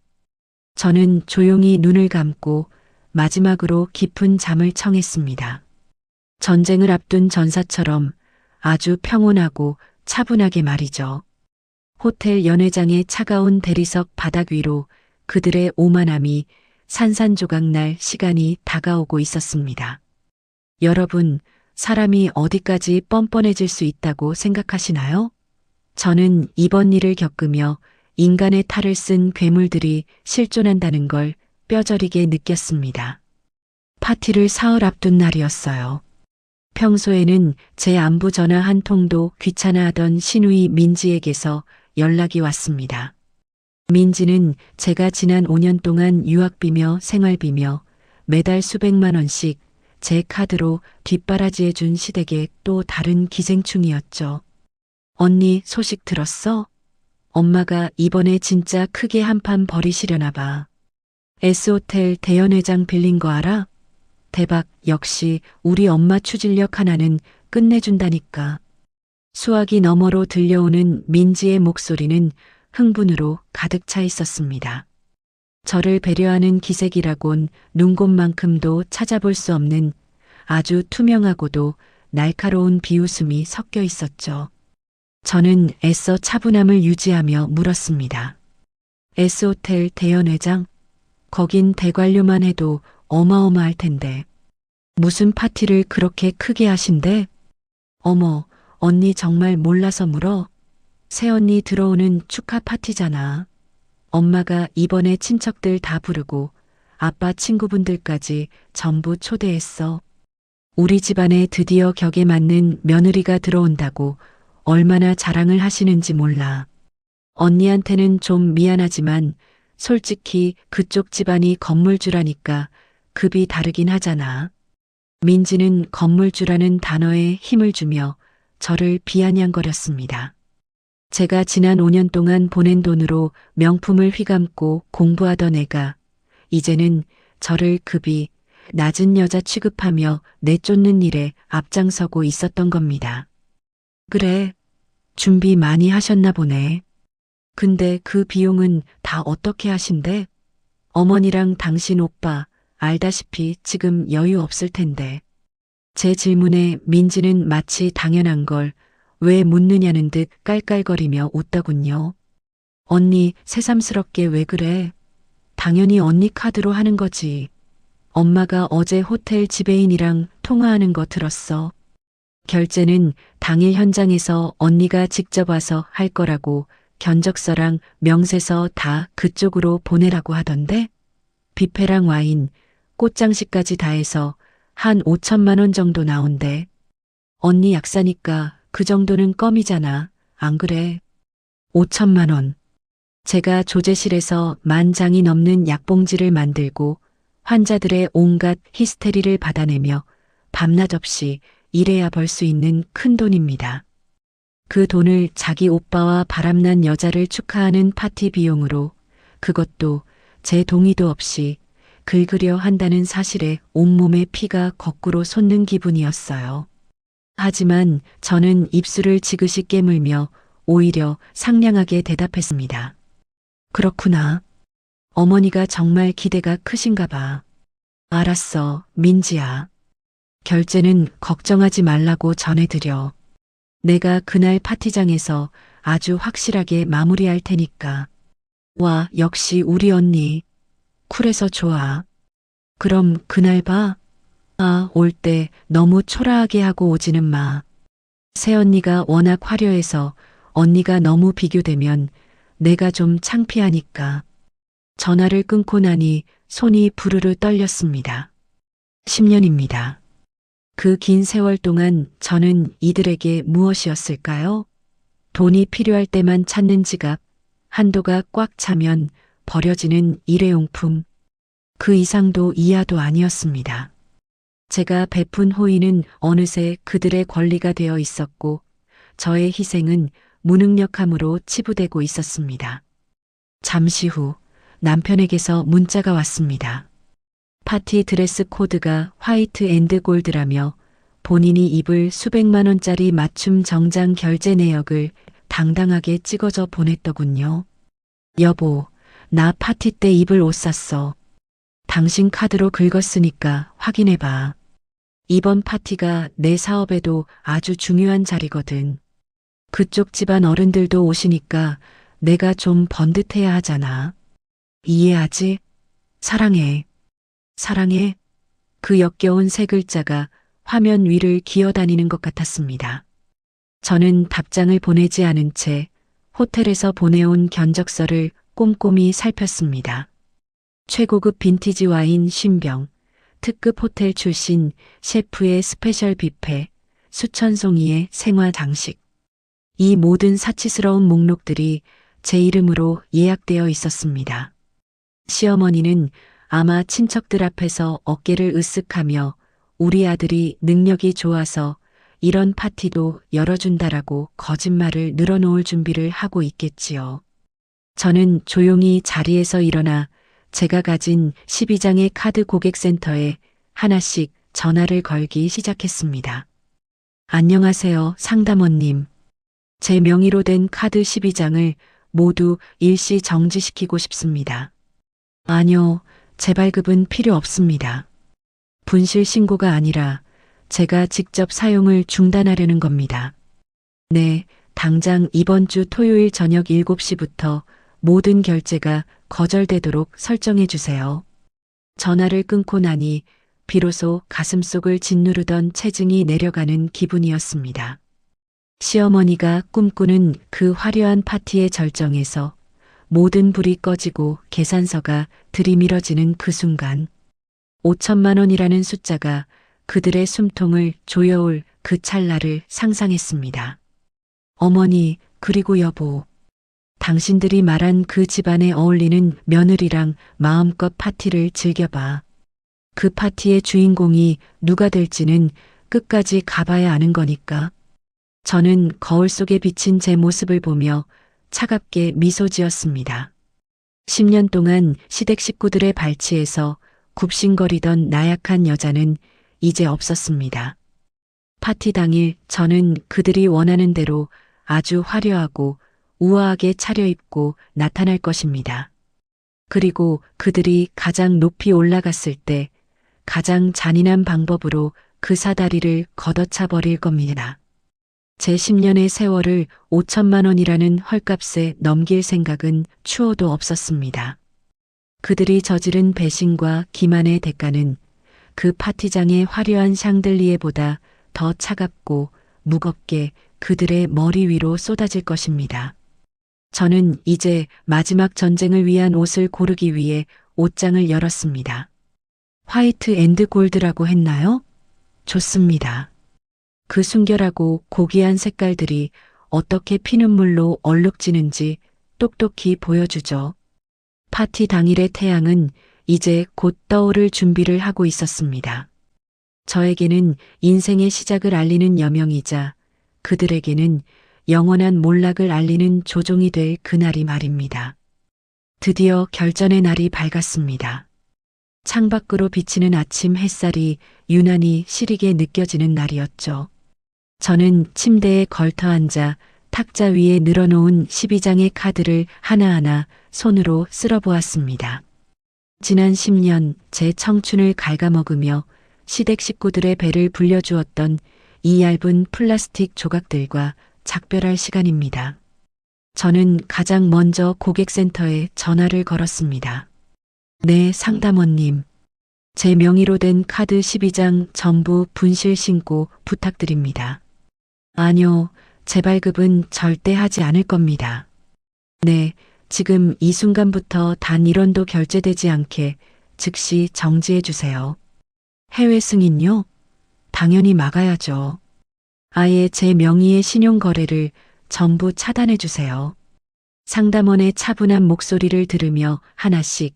A: 저는 조용히 눈을 감고 마지막으로 깊은 잠을 청했습니다. 전쟁을 앞둔 전사처럼 아주 평온하고 차분하게 말이죠. 호텔 연회장의 차가운 대리석 바닥 위로 그들의 오만함이 산산조각 날 시간이 다가오고 있었습니다. 여러분, 사람이 어디까지 뻔뻔해질 수 있다고 생각하시나요? 저는 이번 일을 겪으며 인간의 탈을 쓴 괴물들이 실존한다는 걸 뼈저리게 느꼈습니다. 파티를 사흘 앞둔 날이었어요. 평소에는 제 안부 전화 한 통도 귀찮아하던 시누이 민지에게서 연락이 왔습니다. 민지는 제가 지난 5년 동안 유학비며 생활비며 매달 수백만 원씩 제 카드로 뒷바라지해 준 시댁의 또 다른 기생충이었죠. 언니 소식 들었어? 엄마가 이번에 진짜 크게 한판 벌이시려나 봐. S호텔 대연회장 빌린 거 알아? 대박, 역시 우리 엄마 추진력 하나는 끝내준다니까. 수화기 너머로 들려오는 민지의 목소리는 흥분으로 가득 차 있었습니다. 저를 배려하는 기색이라곤 눈곱만큼도 찾아볼 수 없는 아주 투명하고도 날카로운 비웃음이 섞여 있었죠. 저는 애써 차분함을 유지하며 물었습니다. S호텔 대연회장? 거긴 대관료만 해도 어마어마할 텐데. 무슨 파티를 그렇게 크게 하신대? 어머, 언니 정말 몰라서 물어? 새언니 들어오는 축하 파티잖아. 엄마가 이번에 친척들 다 부르고 아빠 친구분들까지 전부 초대했어. 우리 집안에 드디어 격에 맞는 며느리가 들어온다고 얼마나 자랑을 하시는지 몰라. 언니한테는 좀 미안하지만 솔직히 그쪽 집안이 건물주라니까 급이 다르긴 하잖아. 민지는 건물주라는 단어에 힘을 주며 저를 비아냥거렸습니다. 제가 지난 5년 동안 보낸 돈으로 명품을 휘감고 공부하던 애가 이제는 저를 급이 낮은 여자 취급하며 내쫓는 일에 앞장서고 있었던 겁니다. 그래, 준비 많이 하셨나 보네. 근데 그 비용은 다 어떻게 하신대? 어머니랑 당신 오빠 알다시피 지금 여유 없을 텐데. 제 질문에 민지는 마치 당연한 걸 왜 묻느냐는 듯 깔깔거리며 웃더군요. 언니 새삼스럽게 왜 그래? 당연히 언니 카드로 하는 거지. 엄마가 어제 호텔 지배인이랑 통화하는 거 들었어. 결제는 당일 현장에서 언니가 직접 와서 할 거라고 견적서랑 명세서 다 그쪽으로 보내라고 하던데? 뷔페랑 와인, 꽃장식까지 다 해서 한 5천만 원 정도 나온대. 언니 약사니까 그 정도는 껌이잖아. 안 그래? 5천만 원. 제가 조제실에서 10,000장이 넘는 약봉지를 만들고 환자들의 온갖 히스테리를 받아내며 밤낮 없이 일해야 벌 수 있는 큰 돈입니다. 그 돈을 자기 오빠와 바람난 여자를 축하하는 파티 비용으로 그것도 제 동의도 없이 긁으려 한다는 사실에 온몸에 피가 거꾸로 솟는 기분이었어요. 하지만 저는 입술을 지그시 깨물며 오히려 상냥하게 대답했습니다. 그렇구나. 어머니가 정말 기대가 크신가 봐. 알았어, 민지야. 결제는 걱정하지 말라고 전해드려. 내가 그날 파티장에서 아주 확실하게 마무리할 테니까. 와, 역시 우리 언니. 쿨해서 좋아. 그럼 그날 봐. 아, 올 때 너무 초라하게 하고 오지는 마. 새언니가 워낙 화려해서 언니가 너무 비교되면 내가 좀 창피하니까. 전화를 끊고 나니 손이 부르르 떨렸습니다. 10년입니다. 그 긴 세월 동안 저는 이들에게 무엇이었을까요? 돈이 필요할 때만 찾는 지갑, 한도가 꽉 차면 버려지는 일회용품. 그 이상도 이하도 아니었습니다. 제가 베푼 호의는 어느새 그들의 권리가 되어 있었고 저의 희생은 무능력함으로 치부되고 있었습니다. 잠시 후 남편에게서 문자가 왔습니다. 파티 드레스 코드가 화이트 앤드 골드라며 본인이 입을 수백만 원짜리 맞춤 정장 결제 내역을 당당하게 찍어줘 보냈더군요. 여보, 나 파티 때 입을 옷 샀어. 당신 카드로 긁었으니까 확인해봐. 이번 파티가 내 사업에도 아주 중요한 자리거든. 그쪽 집안 어른들도 오시니까 내가 좀 번듯해야 하잖아. 이해하지? 사랑해. 사랑해. 그 역겨운 세 글자가 화면 위를 기어다니는 것 같았습니다. 저는 답장을 보내지 않은 채 호텔에서 보내온 견적서를 꼼꼼히 살폈습니다. 최고급 빈티지 와인 50병, 특급 호텔 출신 셰프의 스페셜 뷔페, 수천 송이의 생화 장식. 이 모든 사치스러운 목록들이 제 이름으로 예약되어 있었습니다. 시어머니는 아마 친척들 앞에서 어깨를 으쓱하며 우리 아들이 능력이 좋아서 이런 파티도 열어준다라고 거짓말을 늘어놓을 준비를 하고 있겠지요. 저는 조용히 자리에서 일어나 제가 가진 12장의 카드 고객센터에 하나씩 전화를 걸기 시작했습니다. 안녕하세요, 상담원님. 제 명의로 된 카드 12장을 모두 일시 정지시키고 싶습니다. 아니요, 재발급은 필요 없습니다. 분실 신고가 아니라 제가 직접 사용을 중단하려는 겁니다. 네, 당장 이번 주 토요일 저녁 7시부터 모든 결제가 거절되도록 설정해 주세요. 전화를 끊고 나니 비로소 가슴속을 짓누르던 체증이 내려가는 기분이었습니다. 시어머니가 꿈꾸는 그 화려한 파티의 절정에서 모든 불이 꺼지고 계산서가 들이밀어지는 그 순간 5천만 원이라는 숫자가 그들의 숨통을 조여올 그 찰나를 상상했습니다. 어머니, 그리고 여보. 당신들이 말한 그 집안에 어울리는 며느리랑 마음껏 파티를 즐겨봐. 그 파티의 주인공이 누가 될지는 끝까지 가봐야 아는 거니까. 저는 거울 속에 비친 제 모습을 보며 차갑게 미소 지었습니다. 10년 동안 시댁 식구들의 발치에서 굽신거리던 나약한 여자는 이제 없었습니다. 파티 당일 저는 그들이 원하는 대로 아주 화려하고 우아하게 차려입고 나타날 것입니다. 그리고 그들이 가장 높이 올라갔을 때 가장 잔인한 방법으로 그 사다리를 걷어차 버릴 겁니다. 제 10년의 세월을 5천만 원이라는 헐값에 넘길 생각은 추호도 없었습니다. 그들이 저지른 배신과 기만의 대가는 그 파티장의 화려한 샹들리에보다 더 차갑고 무겁게 그들의 머리 위로 쏟아질 것입니다. 저는 이제 마지막 전쟁을 위한 옷을 고르기 위해 옷장을 열었습니다. 화이트 앤드 골드라고 했나요? 좋습니다. 그 순결하고 고귀한 색깔들이 어떻게 피눈물로 얼룩지는지 똑똑히 보여주죠. 파티 당일의 태양은 이제 곧 떠오를 준비를 하고 있었습니다. 저에게는 인생의 시작을 알리는 여명이자 그들에게는 영원한 몰락을 알리는 조종이 될 그날이 말입니다. 드디어 결전의 날이 밝았습니다. 창밖으로 비치는 아침 햇살이 유난히 시리게 느껴지는 날이었죠. 저는 침대에 걸터 앉아 탁자 위에 늘어놓은 12장의 카드를 하나하나 손으로 쓸어보았습니다. 지난 10년 제 청춘을 갉아먹으며 시댁 식구들의 배를 불려주었던 이 얇은 플라스틱 조각들과 작별할 시간입니다. 저는 가장 먼저 고객센터에 전화를 걸었습니다. 네, 상담원님. 제 명의로 된 카드 12장 전부 분실 신고 부탁드립니다. 아니요, 재발급은 절대 하지 않을 겁니다. 네, 지금 이 순간부터 단 1원도 결제되지 않게 즉시 정지해 주세요. 해외 승인요? 당연히 막아야죠. 아예 제 명의의 신용거래를 전부 차단해 주세요. 상담원의 차분한 목소리를 들으며 하나씩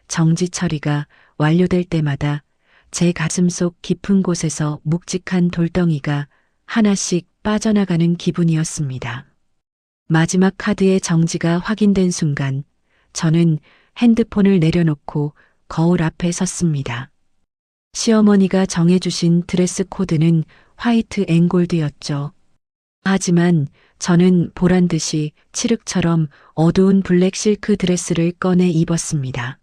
A: 정지 처리가 완료될 때마다 제 가슴속 깊은 곳에서 묵직한 돌덩이가 하나씩 빠져나가는 기분이었습니다. 마지막 카드의 정지가 확인된 순간 저는 핸드폰을 내려놓고 거울 앞에 섰습니다. 시어머니가 정해주신 드레스 코드는 화이트 앤 골드였죠. 하지만 저는 보란 듯이 칠흑처럼 어두운 블랙 실크 드레스를 꺼내 입었습니다.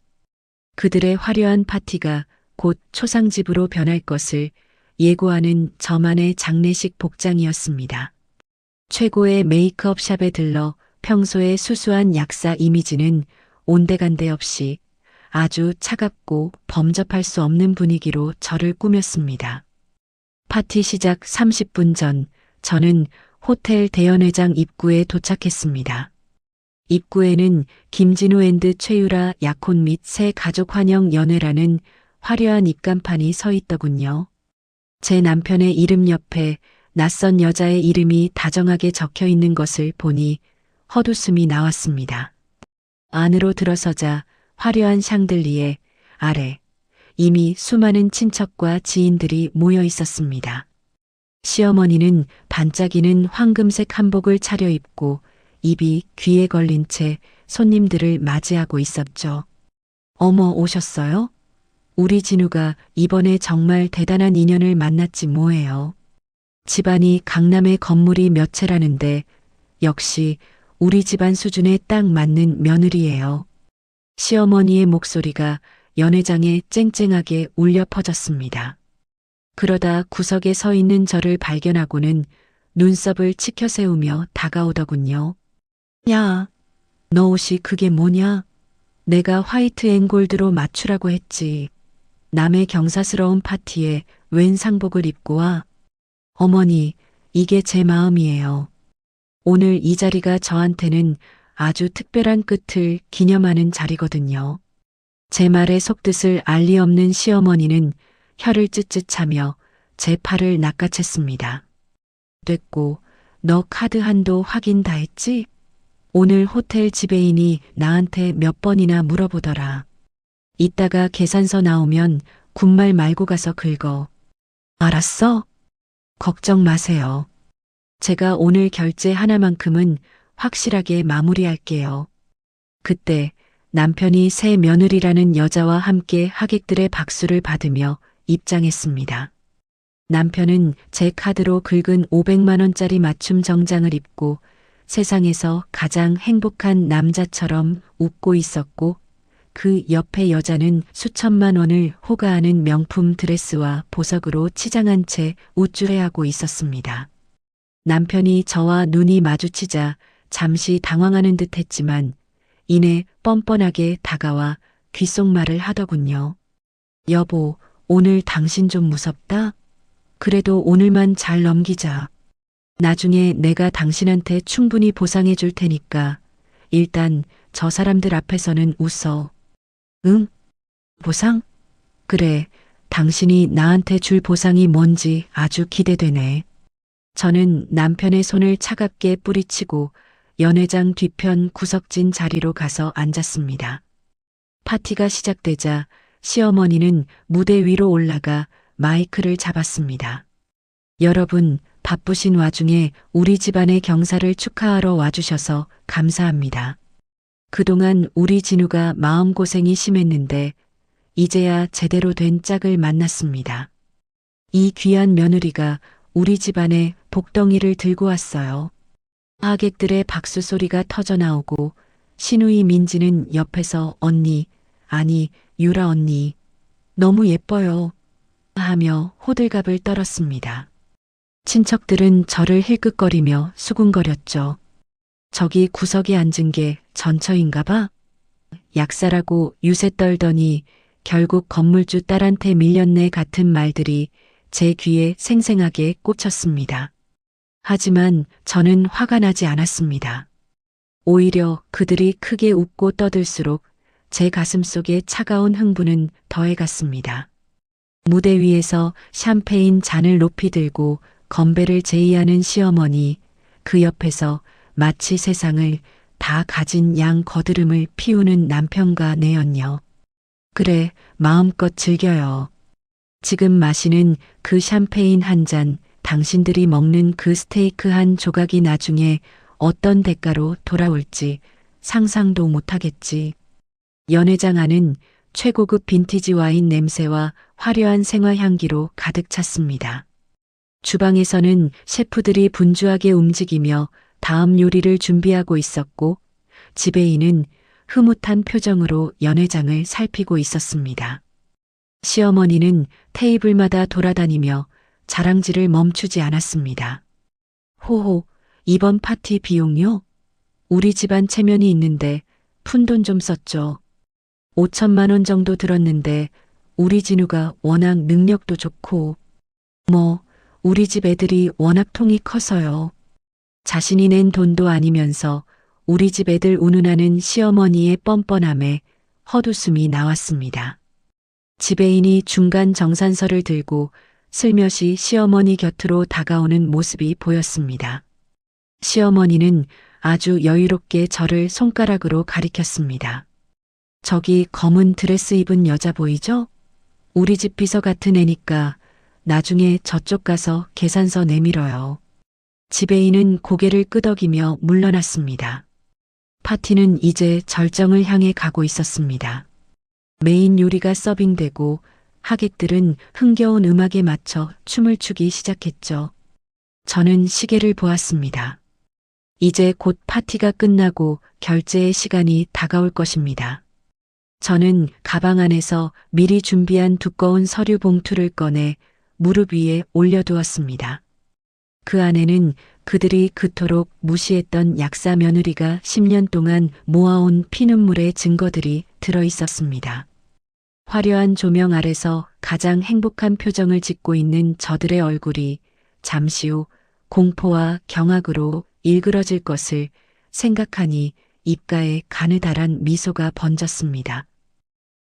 A: 그들의 화려한 파티가 곧 초상집으로 변할 것을 예고하는 저만의 장례식 복장이었습니다. 최고의 메이크업 샵에 들러 평소의 수수한 약사 이미지는 온데간데 없이 아주 차갑고 범접할 수 없는 분위기로 저를 꾸몄습니다. 파티 시작 30분 전 저는 호텔 대연회장 입구에 도착했습니다. 입구에는 김진우 앤드 최유라 약혼 및 새 가족 환영 연회라는 화려한 입간판이 서 있더군요. 제 남편의 이름 옆에 낯선 여자의 이름이 다정하게 적혀 있는 것을 보니 헛웃음이 나왔습니다. 안으로 들어서자 화려한 샹들리에 아래 이미 수많은 친척과 지인들이 모여 있었습니다. 시어머니는 반짝이는 황금색 한복을 차려입고 입이 귀에 걸린 채 손님들을 맞이하고 있었죠. 어머, 오셨어요? 우리 진우가 이번에 정말 대단한 인연을 만났지 뭐예요. 집안이 강남의 건물이 몇 채라는데 역시 우리 집안 수준에 딱 맞는 며느리예요. 시어머니의 목소리가 연회장에 쨍쨍하게 울려 퍼졌습니다. 그러다 구석에 서 있는 저를 발견하고는 눈썹을 치켜세우며 다가오더군요. 야, 너 옷이 그게 뭐냐? 내가 화이트 앤 골드로 맞추라고 했지. 남의 경사스러운 파티에 웬 상복을 입고 와? 어머니, 이게 제 마음이에요. 오늘 이 자리가 저한테는 아주 특별한 끝을 기념하는 자리거든요. 제 말의 속뜻을 알 리 없는 시어머니는 혀를 쯧쯧하며 제 팔을 낚아챘습니다. 됐고, 너 카드 한도 확인 다 했지? 오늘 호텔 지배인이 나한테 몇 번이나 물어보더라. 이따가 계산서 나오면 군말 말고 가서 긁어. 알았어? 걱정 마세요. 제가 오늘 결제 하나만큼은 확실하게 마무리할게요. 그때 남편이 새 며느리라는 여자와 함께 하객들의 박수를 받으며 입장했습니다. 남편은 제 카드로 긁은 500만 원짜리 맞춤 정장을 입고 세상에서 가장 행복한 남자처럼 웃고 있었고 그 옆에 여자는 수천만 원을 호가하는 명품 드레스와 보석으로 치장한 채 우쭐해하고 있었습니다. 남편이 저와 눈이 마주치자 잠시 당황하는 듯 했지만 이내 뻔뻔하게 다가와 귓속말을 하더군요. 여보, 오늘 당신 좀 무섭다? 그래도 오늘만 잘 넘기자. 나중에 내가 당신한테 충분히 보상해 줄 테니까 일단 저 사람들 앞에서는 웃어. 응? 보상? 그래, 당신이 나한테 줄 보상이 뭔지 아주 기대되네. 저는 남편의 손을 차갑게 뿌리치고 연회장 뒤편 구석진 자리로 가서 앉았습니다. 파티가 시작되자 시어머니는 무대 위로 올라가 마이크를 잡았습니다. 여러분, 바쁘신 와중에 우리 집안의 경사를 축하하러 와주셔서 감사합니다. 그동안 우리 진우가 마음고생이 심했는데 이제야 제대로 된 짝을 만났습니다. 이 귀한 며느리가 우리 집안에 복덩이를 들고 왔어요. 하객들의 박수 소리가 터져 나오고 시누이 민지는 옆에서 언니, 아니 유라 언니, 너무 예뻐요 하며 호들갑을 떨었습니다. 친척들은 저를 힐끗거리며 수군거렸죠. 저기 구석에 앉은 게 전처인가 봐? 약사라고 유세 떨더니 결국 건물주 딸한테 밀렸네 같은 말들이 제 귀에 생생하게 꽂혔습니다. 하지만 저는 화가 나지 않았습니다. 오히려 그들이 크게 웃고 떠들수록 제 가슴속에 차가운 흥분은 더해갔습니다. 무대 위에서 샴페인 잔을 높이 들고 건배를 제의하는 시어머니, 그 옆에서 마치 세상을 다 가진 양 거드름을 피우는 남편과 내연녀. 그래, 마음껏 즐겨요. 지금 마시는 그 샴페인 한 잔, 당신들이 먹는 그 스테이크 한 조각이 나중에 어떤 대가로 돌아올지 상상도 못하겠지. 연회장 안은 최고급 빈티지 와인 냄새와 화려한 생화 향기로 가득 찼습니다. 주방에서는 셰프들이 분주하게 움직이며 다음 요리를 준비하고 있었고 지배인은 흐뭇한 표정으로 연회장을 살피고 있었습니다. 시어머니는 테이블마다 돌아다니며 자랑질을 멈추지 않았습니다. 호호, 이번 파티 비용요? 우리 집안 체면이 있는데 푼돈 좀 썼죠. 5천만 원 정도 들었는데 우리 진우가 워낙 능력도 좋고 우리 집 애들이 워낙 통이 커서요. 자신이 낸 돈도 아니면서 우리 집 애들 운운하는 시어머니의 뻔뻔함에 헛웃음이 나왔습니다. 지배인이 중간 정산서를 들고 슬며시 시어머니 곁으로 다가오는 모습이 보였습니다. 시어머니는 아주 여유롭게 저를 손가락으로 가리켰습니다. 저기 검은 드레스 입은 여자 보이죠? 우리 집 비서 같은 애니까 나중에 저쪽 가서 계산서 내밀어요. 지배인은 고개를 끄덕이며 물러났습니다. 파티는 이제 절정을 향해 가고 있었습니다. 메인 요리가 서빙되고 하객들은 흥겨운 음악에 맞춰 춤을 추기 시작했죠. 저는 시계를 보았습니다. 이제 곧 파티가 끝나고 결제의 시간이 다가올 것입니다. 저는 가방 안에서 미리 준비한 두꺼운 서류 봉투를 꺼내 무릎 위에 올려두었습니다. 그 안에는 그들이 그토록 무시했던 약사 며느리가 10년 동안 모아온 피눈물의 증거들이 들어 있었습니다. 화려한 조명 아래서 가장 행복한 표정을 짓고 있는 저들의 얼굴이 잠시 후 공포와 경악으로 일그러질 것을 생각하니 입가에 가느다란 미소가 번졌습니다.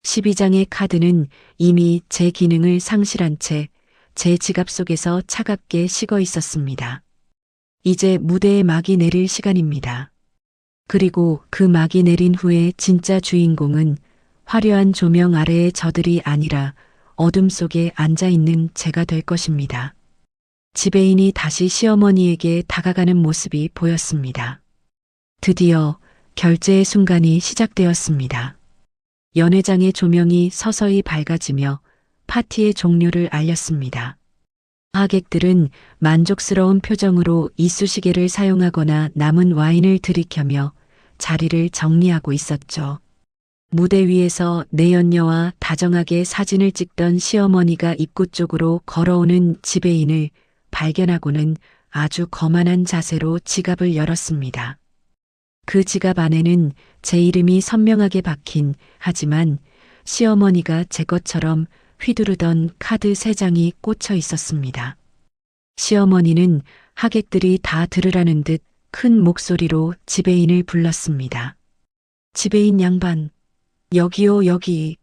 A: 12장의 카드는 이미 제 기능을 상실한 채 제 지갑 속에서 차갑게 식어 있었습니다. 이제 무대에 막이 내릴 시간입니다. 그리고 그 막이 내린 후에 진짜 주인공은 화려한 조명 아래의 저들이 아니라 어둠 속에 앉아있는 제가 될 것입니다. 지배인이 다시 시어머니에게 다가가는 모습이 보였습니다. 드디어 결제의 순간이 시작되었습니다. 연회장의 조명이 서서히 밝아지며 파티의 종료를 알렸습니다. 하객들은 만족스러운 표정으로 이쑤시개를 사용하거나 남은 와인을 들이켜며 자리를 정리하고 있었죠. 무대 위에서 내연녀와 다정하게 사진을 찍던 시어머니가 입구 쪽으로 걸어오는 지배인을 발견하고는 아주 거만한 자세로 지갑을 열었습니다. 그 지갑 안에는 제 이름이 선명하게 박힌, 하지만 시어머니가 제 것처럼 휘두르던 카드 3장이 꽂혀 있었습니다. 시어머니는 하객들이 다 들으라는 듯 큰 목소리로 지배인을 불렀습니다. 지배인 양반, 여기요 여기.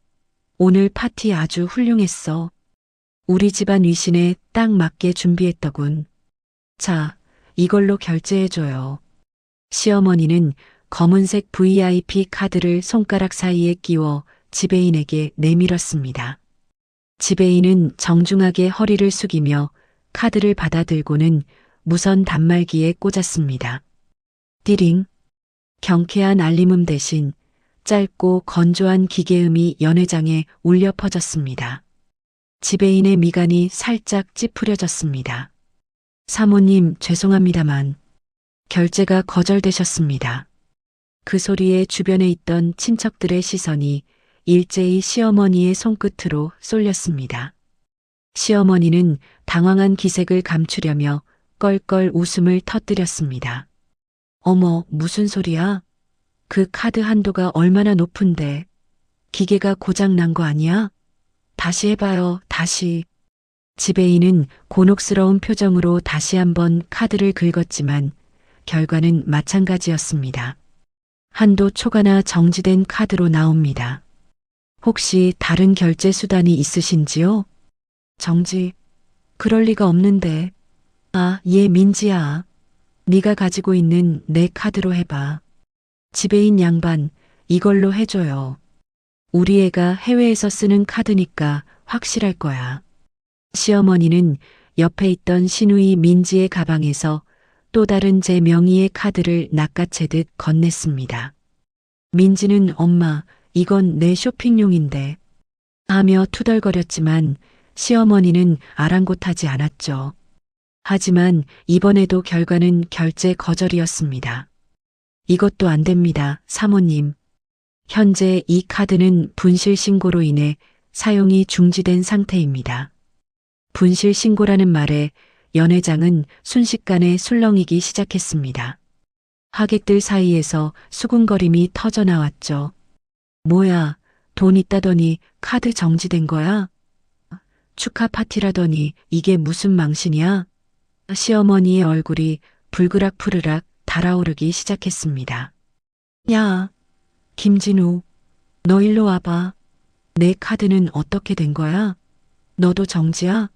A: 오늘 파티 아주 훌륭했어. 우리 집안 위신에 딱 맞게 준비했더군. 자, 이걸로 결제해줘요. 시어머니는 검은색 VIP 카드를 손가락 사이에 끼워 지배인에게 내밀었습니다. 지배인은 정중하게 허리를 숙이며 카드를 받아들고는 무선 단말기에 꽂았습니다. 띠링. 경쾌한 알림음 대신 짧고 건조한 기계음이 연회장에 울려 퍼졌습니다. 지배인의 미간이 살짝 찌푸려졌습니다. 사모님, 죄송합니다만 결제가 거절되셨습니다. 그 소리에 주변에 있던 친척들의 시선이 일제히 시어머니의 손끝으로 쏠렸습니다. 시어머니는 당황한 기색을 감추려며 껄껄 웃음을 터뜨렸습니다. 어머, 무슨 소리야? 그 카드 한도가 얼마나 높은데 기계가 고장 난 거 아니야? 다시 해봐요, 다시. 지배인은 곤혹스러운 표정으로 다시 한번 카드를 긁었지만 결과는 마찬가지였습니다. 한도 초과나 정지된 카드로 나옵니다. 혹시 다른 결제 수단이 있으신지요? 정지. 그럴 리가 없는데. 아, 얘 민지야. 네가 가지고 있는 내 카드로 해봐. 지배인 양반, 이걸로 해줘요. 우리 애가 해외에서 쓰는 카드니까 확실할 거야. 시어머니는 옆에 있던 시누이 민지의 가방에서 또 다른 제 명의의 카드를 낚아채듯 건넸습니다. 민지는 엄마, 이건 내 쇼핑용인데 하며 투덜거렸지만 시어머니는 아랑곳하지 않았죠. 하지만 이번에도 결과는 결제 거절이었습니다. 이것도 안 됩니다, 사모님. 현재 이 카드는 분실 신고로 인해 사용이 중지된 상태입니다. 분실 신고라는 말에 연 회장은 순식간에 술렁이기 시작했습니다. 하객들 사이에서 수군거림이 터져 나왔죠. 뭐야, 돈 있다더니 카드 정지된 거야? 축하 파티라더니 이게 무슨 망신이야? 시어머니의 얼굴이 불그락푸르락 달아오르기 시작했습니다. 야, 김진우, 너 일로 와봐. 내 카드는 어떻게 된 거야? 너도 정지야?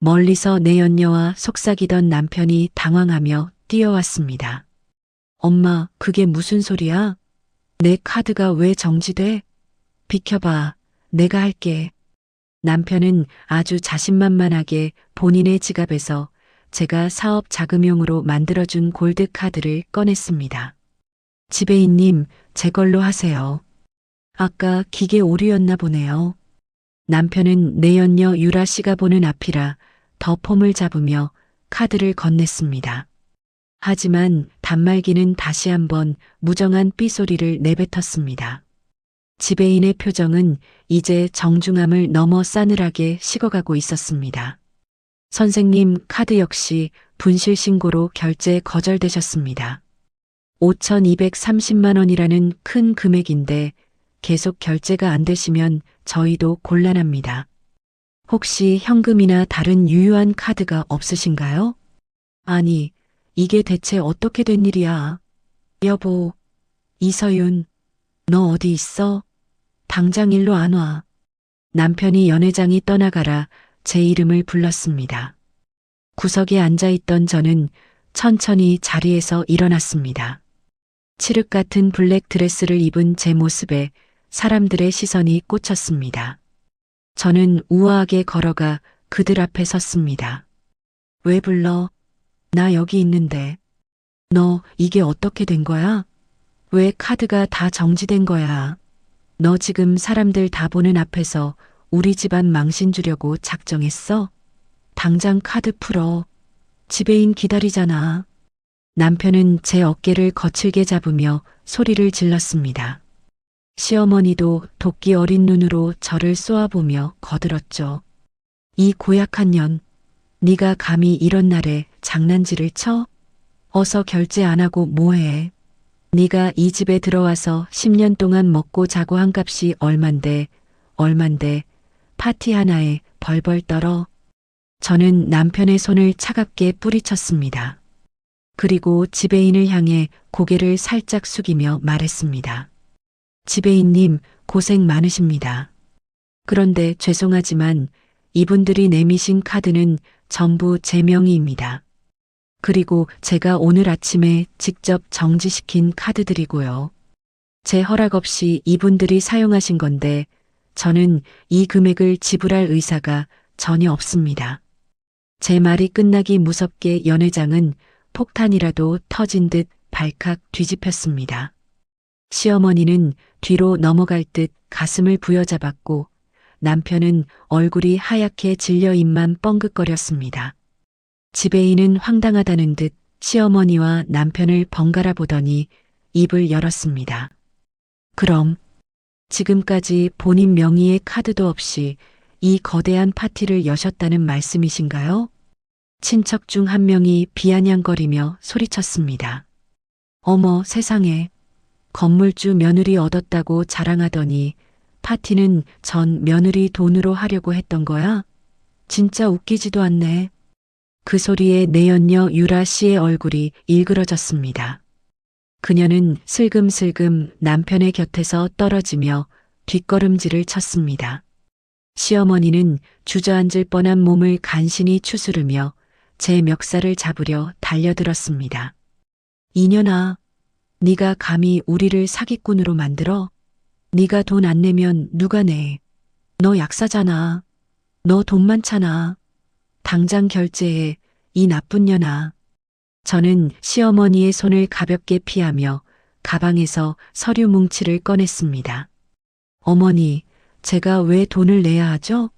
A: 멀리서 내연녀와 속삭이던 남편이 당황하며 뛰어왔습니다. 엄마, 그게 무슨 소리야? 내 카드가 왜 정지돼? 비켜봐, 내가 할게. 남편은 아주 자신만만하게 본인의 지갑에서 제가 사업 자금용으로 만들어준 골드카드를 꺼냈습니다. 지배인님, 제 걸로 하세요. 아까 기계 오류였나 보네요. 남편은 내연녀 유라 씨가 보는 앞이라 더 폼을 잡으며 카드를 건넸습니다. 하지만 단말기는 다시 한번 무정한 삐소리를 내뱉었습니다. 지배인의 표정은 이제 정중함을 넘어 싸늘하게 식어가고 있었습니다. 선생님, 카드 역시 분실 신고로 결제 거절되셨습니다. 5,230만 원이라는 큰 금액인데 계속 결제가 안 되시면 저희도 곤란합니다. 혹시 현금이나 다른 유효한 카드가 없으신가요? 아니, 이게 대체 어떻게 된 일이야? 여보, 이서윤, 너 어디 있어? 당장 일로 안 와. 남편이 연 회장이 떠나가라 제 이름을 불렀습니다. 구석에 앉아있던 저는 천천히 자리에서 일어났습니다. 칠흑 같은 블랙 드레스를 입은 제 모습에 사람들의 시선이 꽂혔습니다. 저는 우아하게 걸어가 그들 앞에 섰습니다. 왜 불러? 나 여기 있는데. 너 이게 어떻게 된 거야? 왜 카드가 다 정지된 거야? 너 지금 사람들 다 보는 앞에서 우리 집안 망신 주려고 작정했어? 당장 카드 풀어. 지배인 기다리잖아. 남편은 제 어깨를 거칠게 잡으며 소리를 질렀습니다. 시어머니도 도끼 어린 눈으로 저를 쏘아보며 거들었죠. 이 고약한 년, 네가 감히 이런 날에 장난질을 쳐? 어서 결제 안 하고 뭐해? 네가 이 집에 들어와서 10년 동안 먹고 자고 한 값이 얼만데 파티 하나에 벌벌 떨어. 저는 남편의 손을 차갑게 뿌리쳤습니다. 그리고 지배인을 향해 고개를 살짝 숙이며 말했습니다. 지배인님, 고생 많으십니다. 그런데 죄송하지만 이분들이 내미신 카드는 전부 제 명의입니다. 그리고 제가 오늘 아침에 직접 정지시킨 카드들이고요. 제 허락 없이 이분들이 사용하신 건데 저는 이 금액을 지불할 의사가 전혀 없습니다. 제 말이 끝나기 무섭게 연 회장은 폭탄이라도 터진 듯 발칵 뒤집혔습니다. 시어머니는 뒤로 넘어갈 듯 가슴을 부여잡았고 남편은 얼굴이 하얗게 질려 입만 뻥긋거렸습니다. 지배인은 황당하다는 듯 시어머니와 남편을 번갈아 보더니 입을 열었습니다. 그럼 지금까지 본인 명의의 카드도 없이 이 거대한 파티를 여셨다는 말씀이신가요? 친척 중 한 명이 비아냥거리며 소리쳤습니다. 어머 세상에, 건물주 며느리 얻었다고 자랑하더니 파티는 전 며느리 돈으로 하려고 했던 거야? 진짜 웃기지도 않네. 그 소리에 내연녀 유라 씨의 얼굴이 일그러졌습니다. 그녀는 슬금슬금 남편의 곁에서 떨어지며 뒷걸음질을 쳤습니다. 시어머니는 주저앉을 뻔한 몸을 간신히 추스르며 제 멱살을 잡으려 달려들었습니다. 이년아, 네가 감히 우리를 사기꾼으로 만들어? 네가 돈 안 내면 누가 내? 너 약사잖아. 너 돈 많잖아. 당장 결제해, 이 나쁜 년아. 저는 시어머니의 손을 가볍게 피하며 가방에서 서류 뭉치를 꺼냈습니다. 어머니, 제가 왜 돈을 내야 하죠?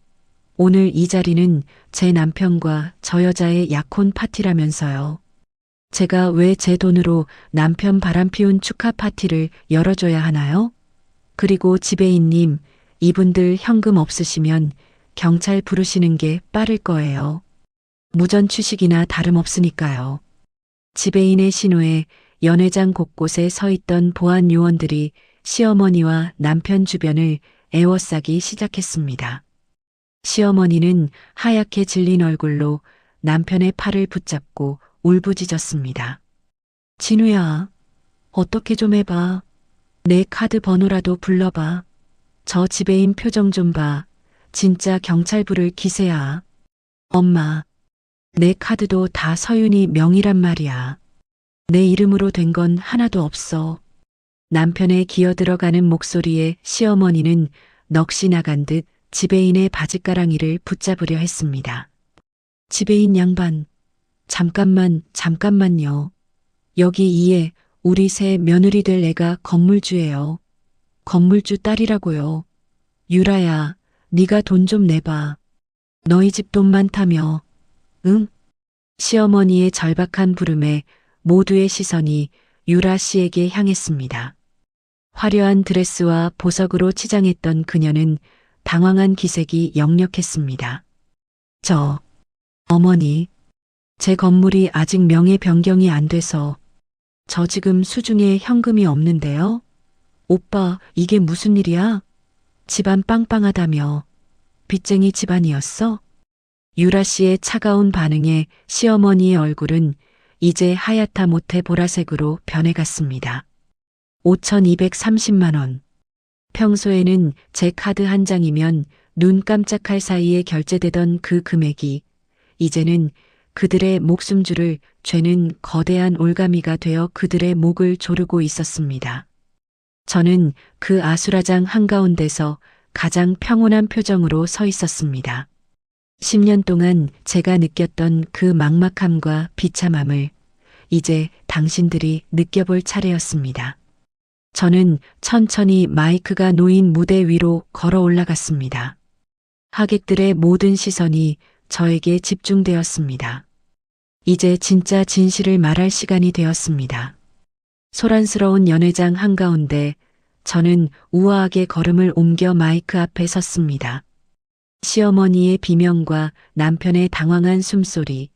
A: 오늘 이 자리는 제 남편과 저 여자의 약혼 파티라면서요. 제가 왜 제 돈으로 남편 바람피운 축하 파티를 열어줘야 하나요? 그리고 지배인님, 이분들 현금 없으시면 경찰 부르시는 게 빠를 거예요. 무전 취식이나 다름없으니까요. 지배인의 신호에 연회장 곳곳에 서 있던 보안 요원들이 시어머니와 남편 주변을 에워싸기 시작했습니다. 시어머니는 하얗게 질린 얼굴로 남편의 팔을 붙잡고 울부짖었습니다. 진우야, 어떻게 좀 해봐. 내 카드 번호라도 불러봐. 저 지배인 표정 좀 봐. 진짜 경찰 부를 기세야. 엄마, 내 카드도 다 서윤이 명의란 말이야. 내 이름으로 된 건 하나도 없어. 남편의 기어들어가는 목소리에 시어머니는 넋이 나간 듯 지배인의 바짓가랑이를 붙잡으려 했습니다. 지배인 양반, 잠깐만요. 여기 이에 우리 새 며느리 될 애가 건물주예요. 건물주 딸이라고요. 유라야, 네가 돈 좀 내봐. 너희 집 돈 많다며. 응? 시어머니의 절박한 부름에 모두의 시선이 유라 씨에게 향했습니다. 화려한 드레스와 보석으로 치장했던 그녀는 당황한 기색이 역력했습니다. 어머니, 제 건물이 아직 명예 변경이 안 돼서 저 지금 수중에 현금이 없는데요. 오빠, 이게 무슨 일이야? 집안 빵빵하다며. 빚쟁이 집안이었어? 유라 씨의 차가운 반응에 시어머니의 얼굴은 이제 하얗다 못해 보라색으로 변해갔습니다. 5,230만 원. 평소에는 제 카드 한 장이면 눈 깜짝할 사이에 결제되던 그 금액이 이제는 그들의 목숨줄을 죄는 거대한 올가미가 되어 그들의 목을 조르고 있었습니다. 저는 그 아수라장 한가운데서 가장 평온한 표정으로 서 있었습니다. 10년 동안 제가 느꼈던 그 막막함과 비참함을 이제 당신들이 느껴볼 차례였습니다. 저는 천천히 마이크가 놓인 무대 위로 걸어 올라갔습니다. 하객들의 모든 시선이 저에게 집중되었습니다. 이제 진짜 진실을 말할 시간이 되었습니다. 소란스러운 연회장 한가운데 저는 우아하게 걸음을 옮겨 마이크 앞에 섰습니다. 시어머니의 비명과 남편의 당황한 숨소리,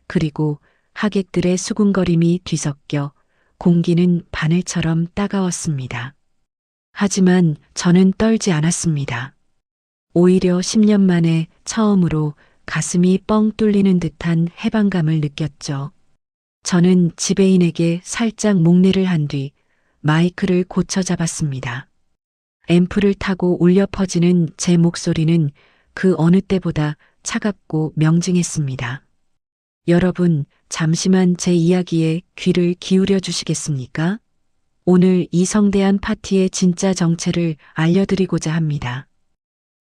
A: 그리고 하객들의 수군거림이 뒤섞여 공기는 바늘처럼 따가웠습니다. 하지만 저는 떨지 않았습니다. 오히려 10년 만에 처음으로 가슴이 뻥 뚫리는 듯한 해방감을 느꼈죠. 저는 지배인에게 살짝 목례를 한 뒤 마이크를 고쳐 잡았습니다. 앰프를 타고 울려 퍼지는 제 목소리는 그 어느 때보다 차갑고 명징했습니다. 여러분, 잠시만 제 이야기에 귀를 기울여 주시겠습니까? 오늘 이 성대한 파티의 진짜 정체를 알려드리고자 합니다.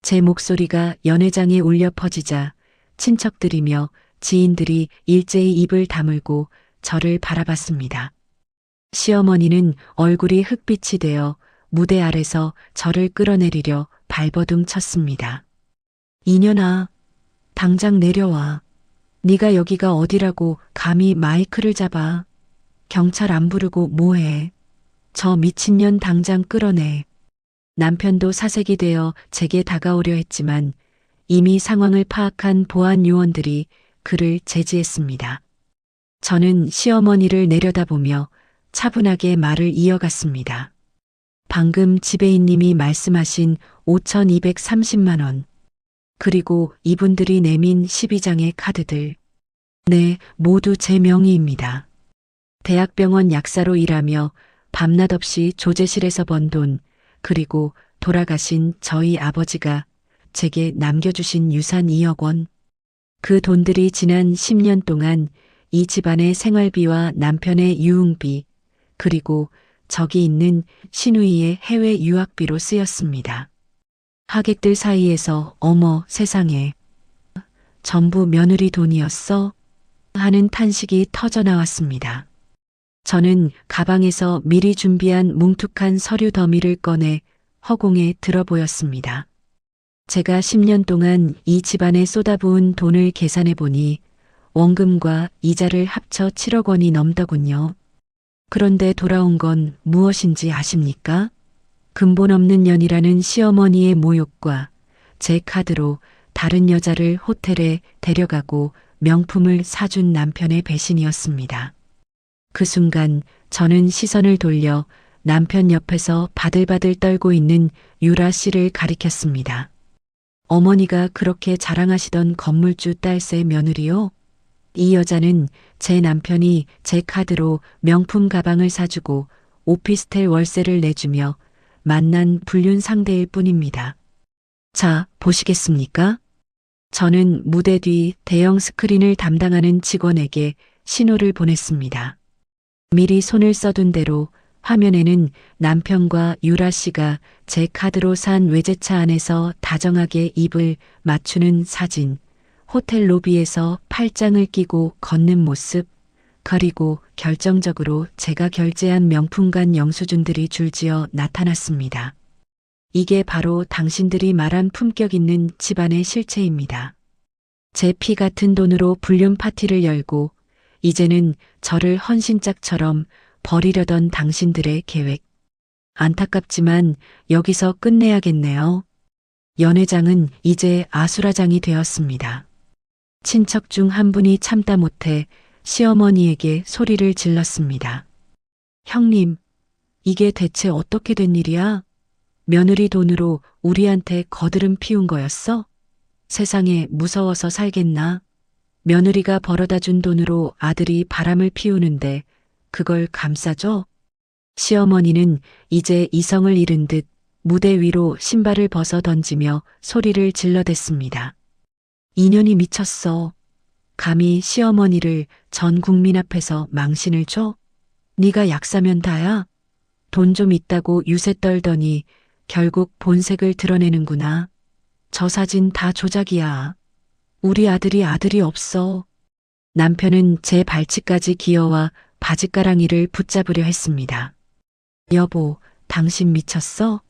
A: 제 목소리가 연회장에 울려 퍼지자 친척들이며 지인들이 일제히 입을 다물고 저를 바라봤습니다. 시어머니는 얼굴이 흑빛이 되어 무대 아래서 저를 끌어내리려 발버둥 쳤습니다. 이년아, 당장 내려와. 네가 여기가 어디라고 감히 마이크를 잡아. 경찰 안 부르고 뭐해. 저 미친년 당장 끌어내. 남편도 사색이 되어 제게 다가오려 했지만 이미 상황을 파악한 보안 요원들이 그를 제지했습니다. 저는 시어머니를 내려다보며 차분하게 말을 이어갔습니다. 방금 지배인님이 말씀하신 5,230만 원. 그리고 이분들이 내민 12장의 카드들. 네, 모두 제 명의입니다. 대학병원 약사로 일하며 밤낮 없이 조제실에서 번 돈, 그리고 돌아가신 저희 아버지가 제게 남겨주신 유산 2억 원. 그 돈들이 지난 10년 동안 이 집안의 생활비와 남편의 유흥비, 그리고 저기 있는 시누이의 해외 유학비로 쓰였습니다. 하객들 사이에서 어머 세상에, 전부 며느리 돈이었어? 하는 탄식이 터져 나왔습니다. 저는 가방에서 미리 준비한 뭉툭한 서류 더미를 꺼내 허공에 들어 보였습니다. 제가 10년 동안 이 집안에 쏟아부은 돈을 계산해 보니 원금과 이자를 합쳐 7억 원이 넘더군요. 그런데 돌아온 건 무엇인지 아십니까? 근본 없는 년이라는 시어머니의 모욕과 제 카드로 다른 여자를 호텔에 데려가고 명품을 사준 남편의 배신이었습니다. 그 순간 저는 시선을 돌려 남편 옆에서 바들바들 떨고 있는 유라 씨를 가리켰습니다. 어머니가 그렇게 자랑하시던 건물주 딸새 며느리요? 이 여자는 제 남편이 제 카드로 명품 가방을 사주고 오피스텔 월세를 내주며 만난 불륜 상대일 뿐입니다. 자, 보시겠습니까? 저는 무대 뒤 대형 스크린을 담당하는 직원에게 신호를 보냈습니다. 미리 손을 써둔 대로 화면에는 남편과 유라 씨가 제 카드로 산 외제차 안에서 다정하게 입을 맞추는 사진, 호텔 로비에서 팔짱을 끼고 걷는 모습, 그리고 결정적으로 제가 결제한 명품관 영수증들이 줄지어 나타났습니다. 이게 바로 당신들이 말한 품격 있는 집안의 실체입니다. 제 피 같은 돈으로 불륜 파티를 열고 이제는 저를 헌신짝처럼 버리려던 당신들의 계획. 안타깝지만 여기서 끝내야겠네요. 연회장은 이제 아수라장이 되었습니다. 친척 중 한 분이 참다 못해 시어머니에게 소리를 질렀습니다. 형님, 이게 대체 어떻게 된 일이야? 며느리 돈으로 우리한테 거드름 피운 거였어? 세상에 무서워서 살겠나? 며느리가 벌어다 준 돈으로 아들이 바람을 피우는데 그걸 감싸줘? 시어머니는 이제 이성을 잃은 듯 무대 위로 신발을 벗어 던지며 소리를 질러댔습니다. 인연이 미쳤어. 감히 시어머니를 전 국민 앞에서 망신을 줘? 네가 약사면 다야? 돈 좀 있다고 유세 떨더니 결국 본색을 드러내는구나. 저 사진 다 조작이야. 우리 아들이 없어. 남편은 제 발치까지 기어와 바짓가랑이를 붙잡으려 했습니다. 여보, 당신 미쳤어?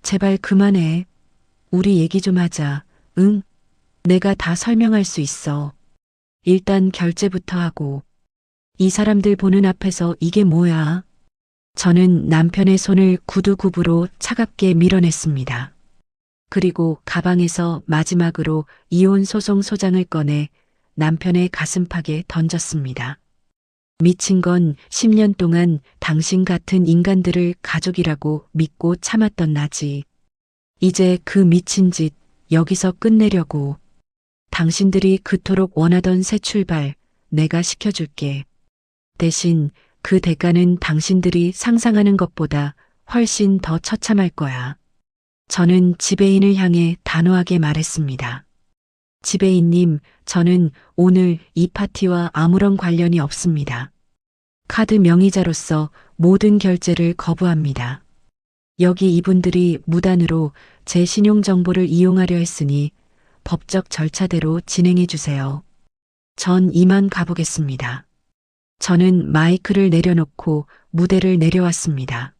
A: 제발 그만해. 우리 얘기 좀 하자. 응? 내가 다 설명할 수 있어. 일단 결제부터 하고. 이 사람들 보는 앞에서 이게 뭐야? 저는 남편의 손을 구두굽으로 차갑게 밀어냈습니다. 그리고 가방에서 마지막으로 이혼 소송 소장을 꺼내 남편의 가슴팍에 던졌습니다. 미친 건 10년 동안 당신 같은 인간들을 가족이라고 믿고 참았던 나지. 이제 그 미친 짓 여기서 끝내려고. 당신들이 그토록 원하던 새 출발 내가 시켜줄게. 대신 그 대가는 당신들이 상상하는 것보다 훨씬 더 처참할 거야. 저는 지배인을 향해 단호하게 말했습니다. 지배인님, 저는 오늘 이 파티와 아무런 관련이 없습니다. 카드 명의자로서 모든 결제를 거부합니다. 여기 이분들이 무단으로 제 신용정보를 이용하려 했으니 법적 절차대로 진행해 주세요. 전 이만 가보겠습니다. 저는 마이크를 내려놓고 무대를 내려왔습니다.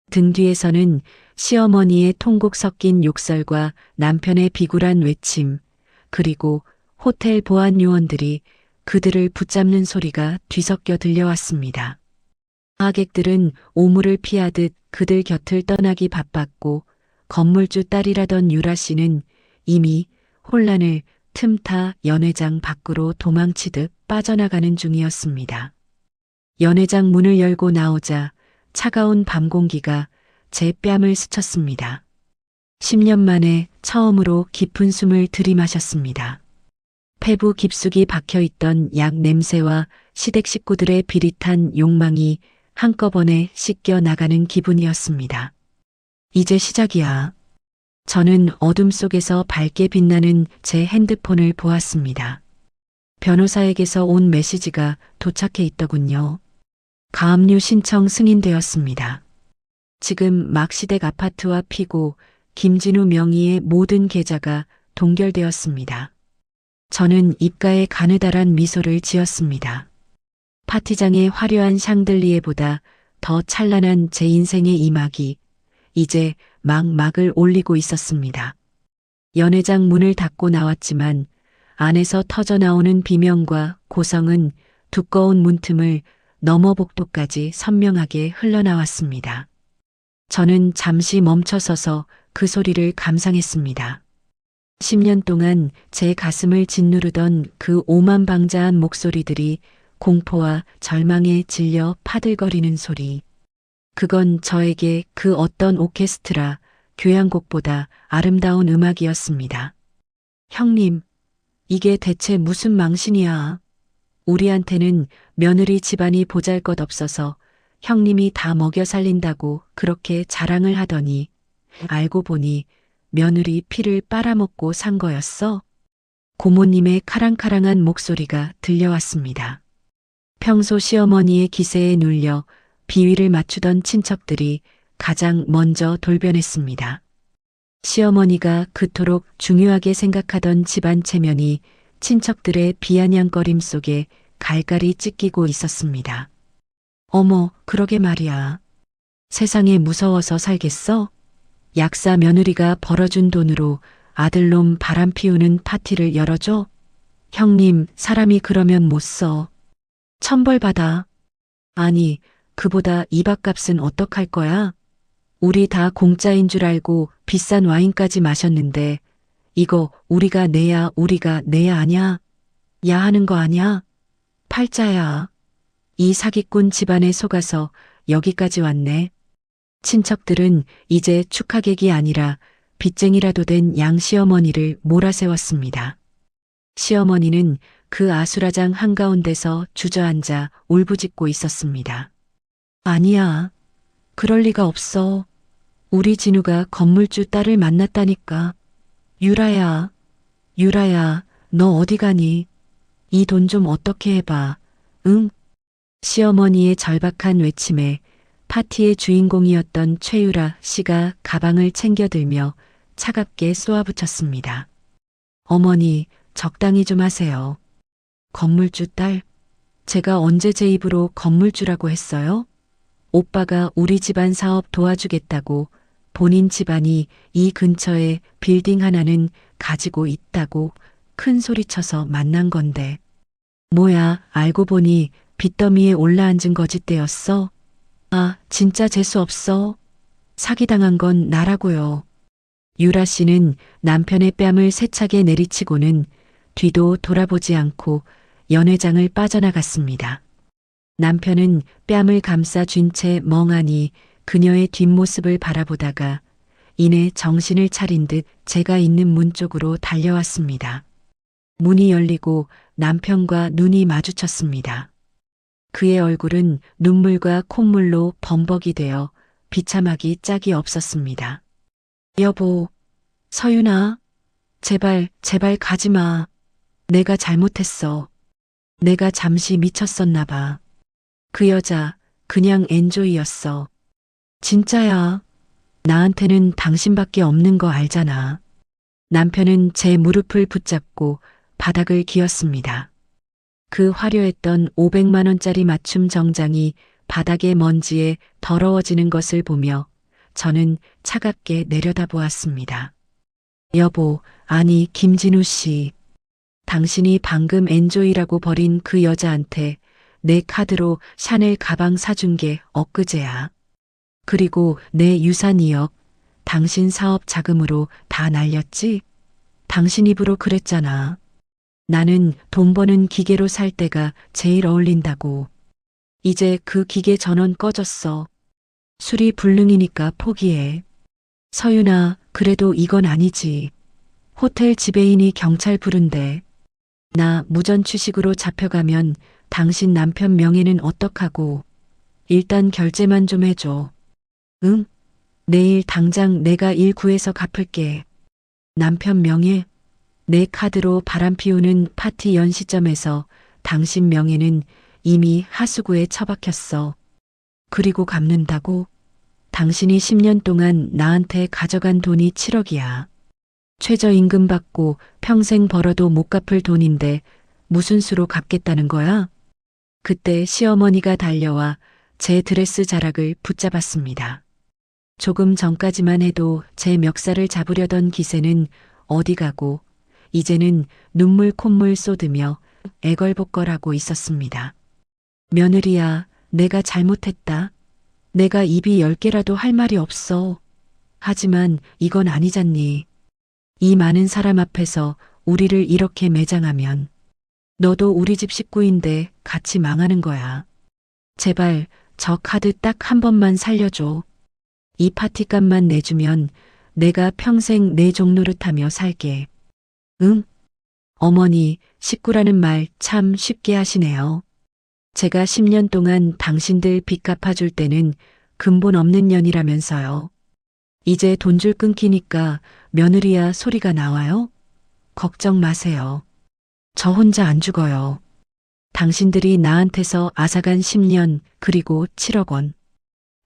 A: 등 뒤에서는 시어머니의 통곡 섞인 욕설과 남편의 비굴한 외침, 그리고 호텔 보안 요원들이 그들을 붙잡는 소리가 뒤섞여 들려왔습니다. 하객들은 오물을 피하듯 그들 곁을 떠나기 바빴고 건물주 딸이라던 유라 씨는 이미 혼란을 틈타 연회장 밖으로 도망치듯 빠져나가는 중이었습니다. 연회장 문을 열고 나오자 차가운 밤 공기가 제 뺨을 스쳤습니다. 10년 만에 처음으로 깊은 숨을 들이마셨습니다. 폐부 깊숙이 박혀있던 약 냄새와 시댁 식구들의 비릿한 욕망이 한꺼번에 씻겨 나가는 기분이었습니다. 이제 시작이야. 저는 어둠 속에서 밝게 빛나는 제 핸드폰을 보았습니다. 변호사에게서 온 메시지가 도착해 있더군요. 가압류 신청 승인되었습니다. 지금 막 시댁 아파트와 피고 김진우 명의의 모든 계좌가 동결되었습니다. 저는 입가에 가느다란 미소를 지었습니다. 파티장의 화려한 샹들리에보다 더 찬란한 제 인생의 이막이 이제 막을 올리고 있었습니다. 연회장 문을 닫고 나왔지만 안에서 터져나오는 비명과 고성은 두꺼운 문틈을 넘어 복도까지 선명하게 흘러나왔습니다. 저는 잠시 멈춰서서 그 소리를 감상했습니다. 10년 동안 제 가슴을 짓누르던 그 오만방자한 목소리들이 공포와 절망에 질려 파들거리는 소리. 그건 저에게 그 어떤 오케스트라, 교향곡보다 아름다운 음악이었습니다. 형님, 이게 대체 무슨 망신이야? 우리한테는 며느리 집안이 보잘것없어서 형님이 다 먹여 살린다고 그렇게 자랑을 하더니 알고 보니 며느리 피를 빨아먹고 산 거였어? 고모님의 카랑카랑한 목소리가 들려왔습니다. 평소 시어머니의 기세에 눌려 비위를 맞추던 친척들이 가장 먼저 돌변했습니다. 시어머니가 그토록 중요하게 생각하던 집안 체면이 친척들의 비아냥거림 속에 갈갈이 찢기고 있었습니다. 어머, 그러게 말이야. 세상에 무서워서 살겠어? 약사 며느리가 벌어준 돈으로 아들놈 바람 피우는 파티를 열어줘? 형님, 사람이 그러면 못 써. 천벌받아. 아니, 그보다 이 밥값은 어떡할 거야? 우리 다 공짜인 줄 알고 비싼 와인까지 마셨는데 이거 우리가 내야 아냐? 야 하는 거 아냐? 팔자야. 이 사기꾼 집안에 속아서 여기까지 왔네. 친척들은 이제 축하객이 아니라 빚쟁이라도 된 양시어머니를 몰아세웠습니다. 시어머니는 그 아수라장 한가운데서 주저앉아 울부짖고 있었습니다. 아니야. 그럴 리가 없어. 우리 진우가 건물주 딸을 만났다니까. 유라야, 너 어디 가니? 이 돈 좀 어떻게 해봐. 응? 시어머니의 절박한 외침에 파티의 주인공이었던 최유라 씨가 가방을 챙겨들며 차갑게 쏘아붙였습니다. 어머니, 적당히 좀 하세요. 건물주 딸? 제가 언제 제 입으로 건물주라고 했어요? 오빠가 우리 집안 사업 도와주겠다고 본인 집안이 이 근처에 빌딩 하나는 가지고 있다고 큰 소리쳐서 만난 건데. 뭐야, 알고 보니 빚더미에 올라앉은 거짓대였어? 아, 진짜 재수 없어. 사기당한 건 나라고요. 유라 씨는 남편의 뺨을 세차게 내리치고는 뒤도 돌아보지 않고 연회장을 빠져나갔습니다. 남편은 뺨을 감싸 쥔 채 멍하니 그녀의 뒷모습을 바라보다가 이내 정신을 차린 듯 제가 있는 문 쪽으로 달려왔습니다. 문이 열리고 남편과 눈이 마주쳤습니다. 그의 얼굴은 눈물과 콧물로 범벅이 되어 비참하기 짝이 없었습니다. 여보, 서윤아, 제발 가지 마. 내가 잘못했어. 내가 잠시 미쳤었나 봐. 그 여자 그냥 엔조이였어. 진짜야. 나한테는 당신밖에 없는 거 알잖아. 남편은 제 무릎을 붙잡고 바닥을 기었습니다. 그 화려했던 500만 원짜리 맞춤 정장이 바닥의 먼지에 더러워지는 것을 보며 저는 차갑게 내려다보았습니다. 여보, 아니 김진우 씨. 당신이 방금 엔조이라고 버린 그 여자한테 내 카드로 샤넬 가방 사준 게 엊그제야. 그리고 내 유산 2억, 당신 사업 자금으로 다 날렸지? 당신 입으로 그랬잖아. 나는 돈 버는 기계로 살 때가 제일 어울린다고. 이제 그 기계 전원 꺼졌어. 수리 불능이니까 포기해. 서윤아, 그래도 이건 아니지. 호텔 지배인이 경찰 부른대. 나 무전 취식으로 잡혀가면 당신 남편 명예는 어떡하고. 일단 결제만 좀 해줘. 응? 내일 당장 내가 일 구해서 갚을게. 남편 명예? 내 카드로 바람 피우는 파티 연시점에서 당신 명예는 이미 하수구에 처박혔어. 그리고 갚는다고? 당신이 10년 동안 나한테 가져간 돈이 7억이야. 최저임금 받고 평생 벌어도 못 갚을 돈인데 무슨 수로 갚겠다는 거야? 그때 시어머니가 달려와 제 드레스 자락을 붙잡았습니다. 조금 전까지만 해도 제 멱살을 잡으려던 기세는 어디 가고 이제는 눈물 콧물 쏟으며 애걸복걸하고 있었습니다. 며느리야, 내가 잘못했다. 내가 입이 10개라도 할 말이 없어. 하지만 이건 아니잖니. 이 많은 사람 앞에서 우리를 이렇게 매장하면 너도 우리 집 식구인데 같이 망하는 거야. 제발 저 카드 딱 한 번만 살려줘. 이 파티값만 내주면 내가 평생 내 종노릇하며 살게. 응? 어머니, 식구라는 말 참 쉽게 하시네요. 제가 10년 동안 당신들 빚 갚아줄 때는 근본 없는 년이라면서요. 이제 돈줄 끊기니까 며느리야 소리가 나와요? 걱정 마세요. 저 혼자 안 죽어요. 당신들이 나한테서 앗아간 10년 그리고 7억 원.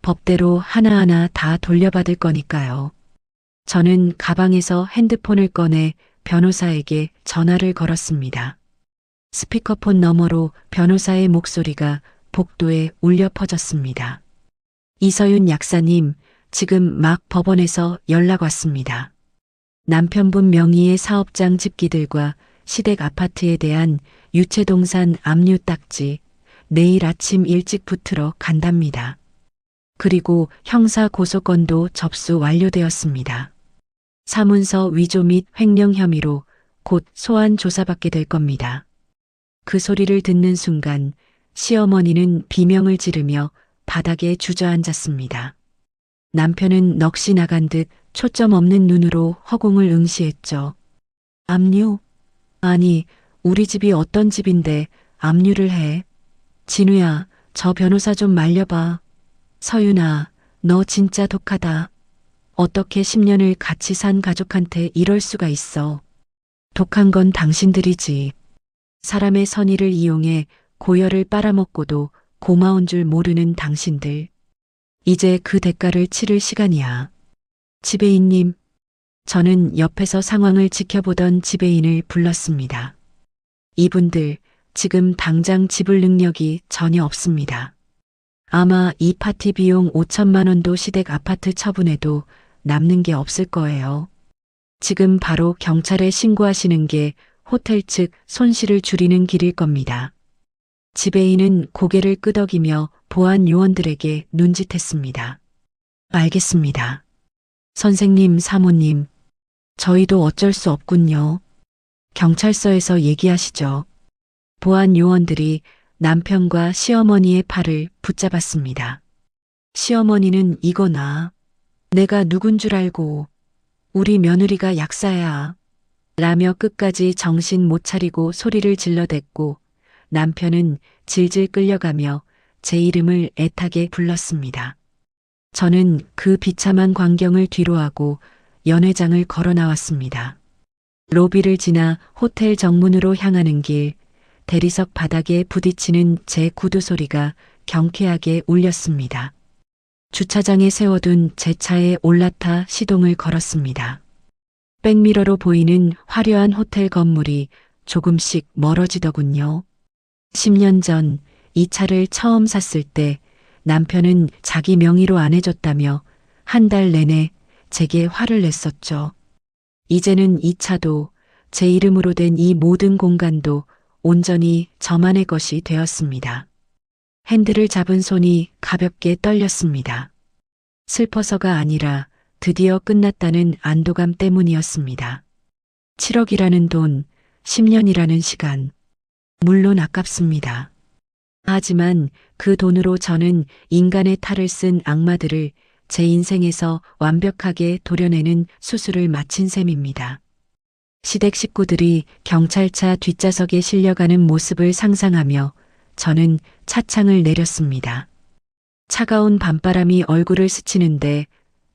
A: 법대로 하나하나 다 돌려받을 거니까요. 저는 가방에서 핸드폰을 꺼내 변호사에게 전화를 걸었습니다. 스피커폰 너머로 변호사의 목소리가 복도에 울려 퍼졌습니다. 이서윤 약사님, 지금 막 법원에서 연락 왔습니다. 남편분 명의의 사업장 집기들과 시댁 아파트에 대한 유채동산 압류 딱지 내일 아침 일찍 붙으러 간답니다. 그리고 형사 고소건도 접수 완료되었습니다. 사문서 위조 및 횡령 혐의로 곧 소환 조사받게 될 겁니다. 그 소리를 듣는 순간 시어머니는 비명을 지르며 바닥에 주저앉았습니다. 남편은 넋이 나간 듯 초점 없는 눈으로 허공을 응시했죠. 압류? 아니, 우리 집이 어떤 집인데 압류를 해. 진우야, 저 변호사 좀 말려봐. 서윤아, 너 진짜 독하다. 어떻게 10년을 같이 산 가족한테 이럴 수가 있어. 독한 건 당신들이지. 사람의 선의를 이용해 고열을 빨아먹고도 고마운 줄 모르는 당신들. 이제 그 대가를 치를 시간이야. 지배인님. 저는 옆에서 상황을 지켜보던 지배인을 불렀습니다. 이분들 지금 당장 지불 능력이 전혀 없습니다. 아마 이 파티 비용 5천만 원도 시댁 아파트 처분해도 남는 게 없을 거예요. 지금 바로 경찰에 신고하시는 게 호텔 측 손실을 줄이는 길일 겁니다. 지배인은 고개를 끄덕이며 보안 요원들에게 눈짓했습니다. 알겠습니다. 선생님, 사모님, 저희도 어쩔 수 없군요. 경찰서에서 얘기하시죠. 보안 요원들이 남편과 시어머니의 팔을 붙잡았습니다. 시어머니는 이거나 내가 누군 줄 알고 우리 며느리가 약사야 라며 끝까지 정신 못 차리고 소리를 질러댔고 남편은 질질 끌려가며 제 이름을 애타게 불렀습니다. 저는 그 비참한 광경을 뒤로하고 연회장을 걸어 나왔습니다. 로비를 지나 호텔 정문으로 향하는 길, 대리석 바닥에 부딪히는 제 구두 소리가 경쾌하게 울렸습니다. 주차장에 세워둔 제 차에 올라타 시동을 걸었습니다. 백미러로 보이는 화려한 호텔 건물이 조금씩 멀어지더군요. 10년 전 이 차를 처음 샀을 때 남편은 자기 명의로 안 해줬다며 한 달 내내 제게 화를 냈었죠. 이제는 이 차도 제 이름으로 된 이 모든 공간도 온전히 저만의 것이 되었습니다. 핸들을 잡은 손이 가볍게 떨렸습니다. 슬퍼서가 아니라 드디어 끝났다는 안도감 때문이었습니다. 7억이라는 돈, 10년이라는 시간. 물론 아깝습니다. 하지만 그 돈으로 저는 인간의 탈을 쓴 악마들을 제 인생에서 완벽하게 도려내는 수술을 마친 셈입니다. 시댁 식구들이 경찰차 뒷좌석에 실려가는 모습을 상상하며 저는 차창을 내렸습니다. 차가운 밤바람이 얼굴을 스치는데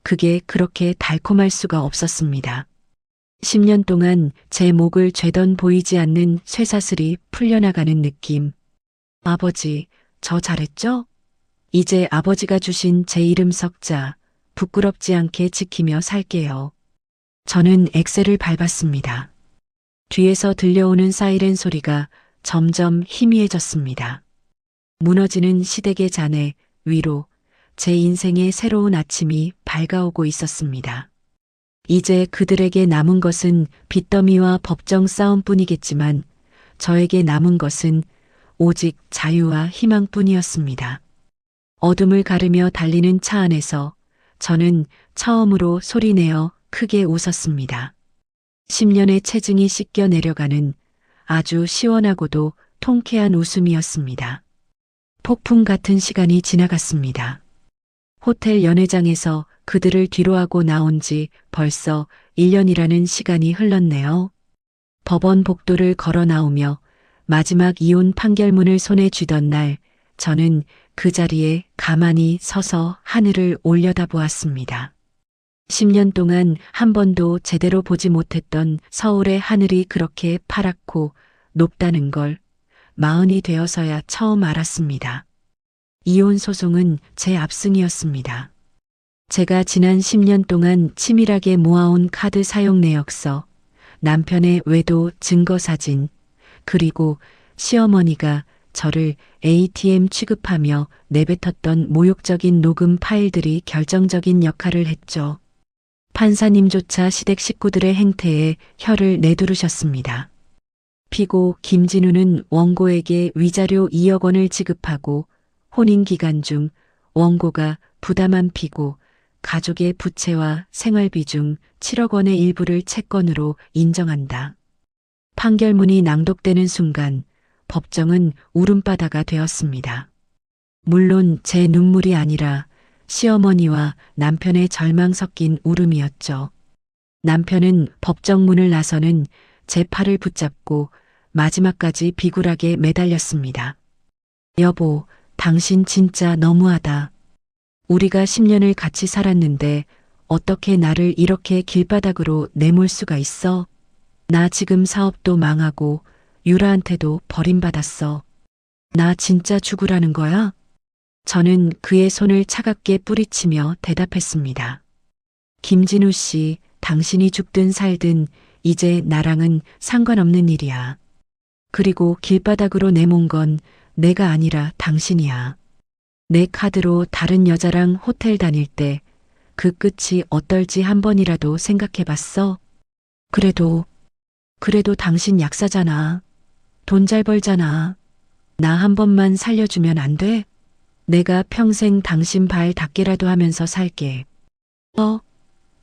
A: 그게 그렇게 달콤할 수가 없었습니다. 10년 동안 제 목을 죄던 보이지 않는 쇠사슬이 풀려나가는 느낌. 아버지, 저 잘했죠? 이제 아버지가 주신 제 이름 석자, 부끄럽지 않게 지키며 살게요. 저는 엑셀을 밟았습니다. 뒤에서 들려오는 사이렌 소리가 점점 희미해졌습니다. 무너지는 시댁의 잔해 위로 제 인생의 새로운 아침이 밝아오고 있었습니다. 이제 그들에게 남은 것은 빚더미와 법정 싸움뿐이겠지만 저에게 남은 것은 오직 자유와 희망뿐이었습니다. 어둠을 가르며 달리는 차 안에서 저는 처음으로 소리내어 크게 웃었습니다. 10년의 체증이 씻겨 내려가는 아주 시원하고도 통쾌한 웃음이었습니다. 폭풍 같은 시간이 지나갔습니다. 호텔 연회장에서 그들을 뒤로하고 나온 지 벌써 1년이라는 시간이 흘렀네요. 법원 복도를 걸어 나오며 마지막 이혼 판결문을 손에 쥐던 날 저는 그 자리에 가만히 서서 하늘을 올려다보았습니다. 10년 동안 한 번도 제대로 보지 못했던 서울의 하늘이 그렇게 파랗고 높다는 걸 마흔이 되어서야 처음 알았습니다. 이혼 소송은 제 압승이었습니다. 제가 지난 10년 동안 치밀하게 모아온 카드 사용 내역서, 남편의 외도 증거 사진, 그리고 시어머니가 저를 ATM 취급하며 내뱉었던 모욕적인 녹음 파일들이 결정적인 역할을 했죠. 판사님조차 시댁 식구들의 행태에 혀를 내두르셨습니다. 피고 김진우는 원고에게 위자료 2억 원을 지급하고 혼인 기간 중 원고가 부담한 피고 가족의 부채와 생활비 중 7억 원의 일부를 채권으로 인정한다. 판결문이 낭독되는 순간 법정은 울음바다가 되었습니다. 물론 제 눈물이 아니라 시어머니와 남편의 절망 섞인 울음이었죠. 남편은 법정 문을 나서는 제 팔을 붙잡고 마지막까지 비굴하게 매달렸습니다. 여보, 당신 진짜 너무하다. 우리가 10년을 같이 살았는데 어떻게 나를 이렇게 길바닥으로 내몰 수가 있어? 나 지금 사업도 망하고 유라한테도 버림받았어. 나 진짜 죽으라는 거야? 저는 그의 손을 차갑게 뿌리치며 대답했습니다. 김진우 씨, 당신이 죽든 살든 이제 나랑은 상관없는 일이야. 그리고 길바닥으로 내몬 건 내가 아니라 당신이야. 내 카드로 다른 여자랑 호텔 다닐 때 그 끝이 어떨지 한 번이라도 생각해봤어? 그래도 당신 약사잖아. 돈 잘 벌잖아. 나 한 번만 살려주면 안 돼? 내가 평생 당신 발 닦기라도 하면서 살게.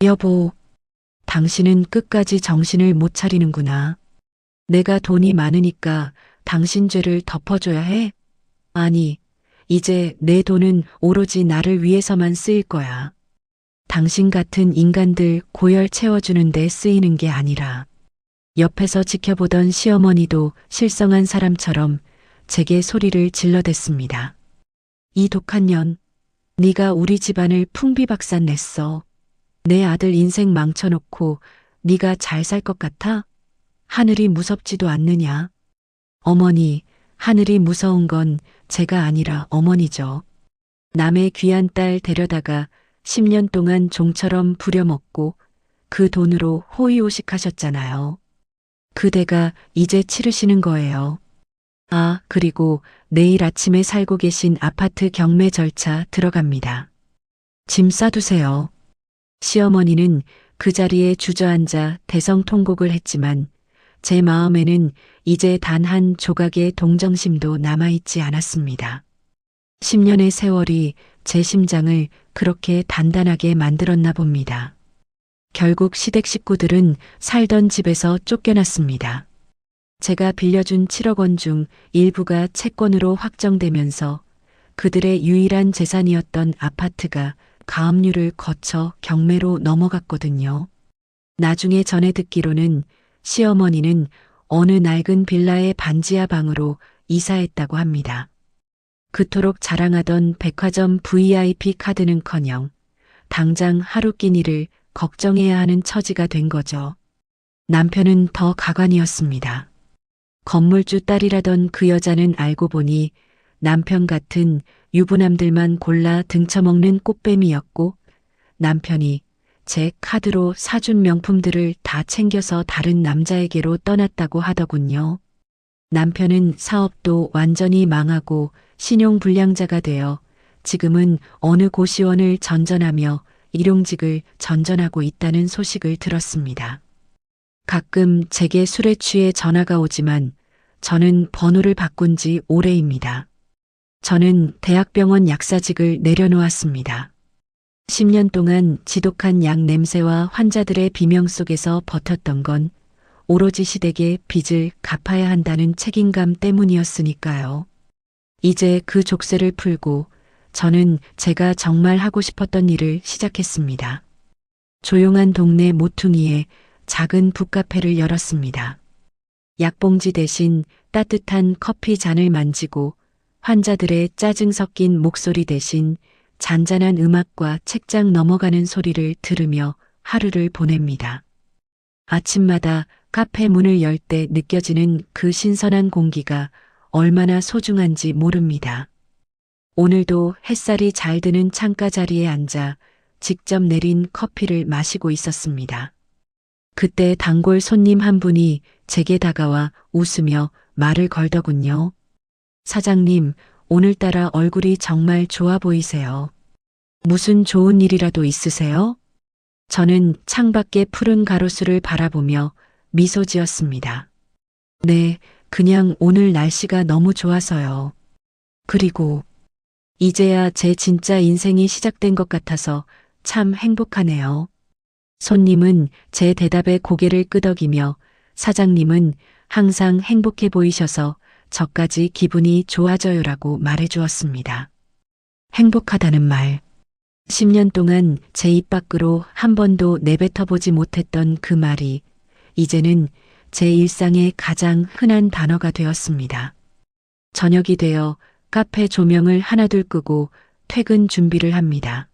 A: 여보, 당신은 끝까지 정신을 못 차리는구나. 내가 돈이 많으니까 당신 죄를 덮어줘야 해? 아니, 이제 내 돈은 오로지 나를 위해서만 쓰일 거야. 당신 같은 인간들 고열 채워주는 데 쓰이는 게 아니라 옆에서 지켜보던 시어머니도 실성한 사람처럼 제게 소리를 질러댔습니다. 이 독한 년, 네가 우리 집안을 풍비박산 냈어. 내 아들 인생 망쳐놓고 네가 잘 살 것 같아? 하늘이 무섭지도 않느냐? 어머니, 하늘이 무서운 건 제가 아니라 어머니죠. 남의 귀한 딸 데려다가 10년 동안 종처럼 부려먹고 그 돈으로 호의호식하셨잖아요. 그대가 이제 치르시는 거예요. 아, 그리고 내일 아침에 살고 계신 아파트 경매 절차 들어갑니다. 짐 싸두세요. 시어머니는 그 자리에 주저앉아 대성통곡을 했지만 제 마음에는 이제 단 한 조각의 동정심도 남아있지 않았습니다. 10년의 세월이 제 심장을 그렇게 단단하게 만들었나 봅니다. 결국 시댁 식구들은 살던 집에서 쫓겨났습니다. 제가 빌려준 7억 원 중 일부가 채권으로 확정되면서 그들의 유일한 재산이었던 아파트가 가압류를 거쳐 경매로 넘어갔거든요. 나중에 전해 듣기로는 시어머니는 어느 낡은 빌라의 반지하 방으로 이사했다고 합니다. 그토록 자랑하던 백화점 VIP 카드는커녕 당장 하루 끼니를 걱정해야 하는 처지가 된 거죠. 남편은 더 가관이었습니다. 건물주 딸이라던 그 여자는 알고 보니 남편 같은 유부남들만 골라 등쳐먹는 꽃뱀이었고 남편이 제 카드로 사준 명품들을 다 챙겨서 다른 남자에게로 떠났다고 하더군요. 남편은 사업도 완전히 망하고 신용불량자가 되어 지금은 어느 고시원을 전전하며 일용직을 전전하고 있다는 소식을 들었습니다. 가끔 제게 술에 취해 전화가 오지만 저는 번호를 바꾼 지 오래입니다. 저는 대학병원 약사직을 내려놓았습니다. 10년 동안 지독한 약 냄새와 환자들의 비명 속에서 버텼던 건 오로지 시댁의 빚을 갚아야 한다는 책임감 때문이었으니까요. 이제 그 족쇄를 풀고 저는 제가 정말 하고 싶었던 일을 시작했습니다. 조용한 동네 모퉁이에 작은 북카페를 열었습니다. 약봉지 대신 따뜻한 커피 잔을 만지고 환자들의 짜증 섞인 목소리 대신 잔잔한 음악과 책장 넘어가는 소리를 들으며 하루를 보냅니다. 아침마다 카페 문을 열 때 느껴지는 그 신선한 공기가 얼마나 소중한지 모릅니다. 오늘도 햇살이 잘 드는 창가 자리에 앉아 직접 내린 커피를 마시고 있었습니다. 그때 단골 손님 한 분이 제게 다가와 웃으며 말을 걸더군요. 사장님, 오늘따라 얼굴이 정말 좋아 보이세요. 무슨 좋은 일이라도 있으세요? 저는 창밖의 푸른 가로수를 바라보며 미소 지었습니다. 네, 그냥 오늘 날씨가 너무 좋아서요. 그리고 이제야 제 진짜 인생이 시작된 것 같아서 참 행복하네요. 손님은 제 대답에 고개를 끄덕이며 사장님은 항상 행복해 보이셔서 저까지 기분이 좋아져요라고 말해 주었습니다. 행복하다는 말. 10년 동안 제 입 밖으로 한 번도 내뱉어 보지 못했던 그 말이 이제는 제 일상의 가장 흔한 단어가 되었습니다. 저녁이 되어 카페 조명을 하나둘 끄고 퇴근 준비를 합니다.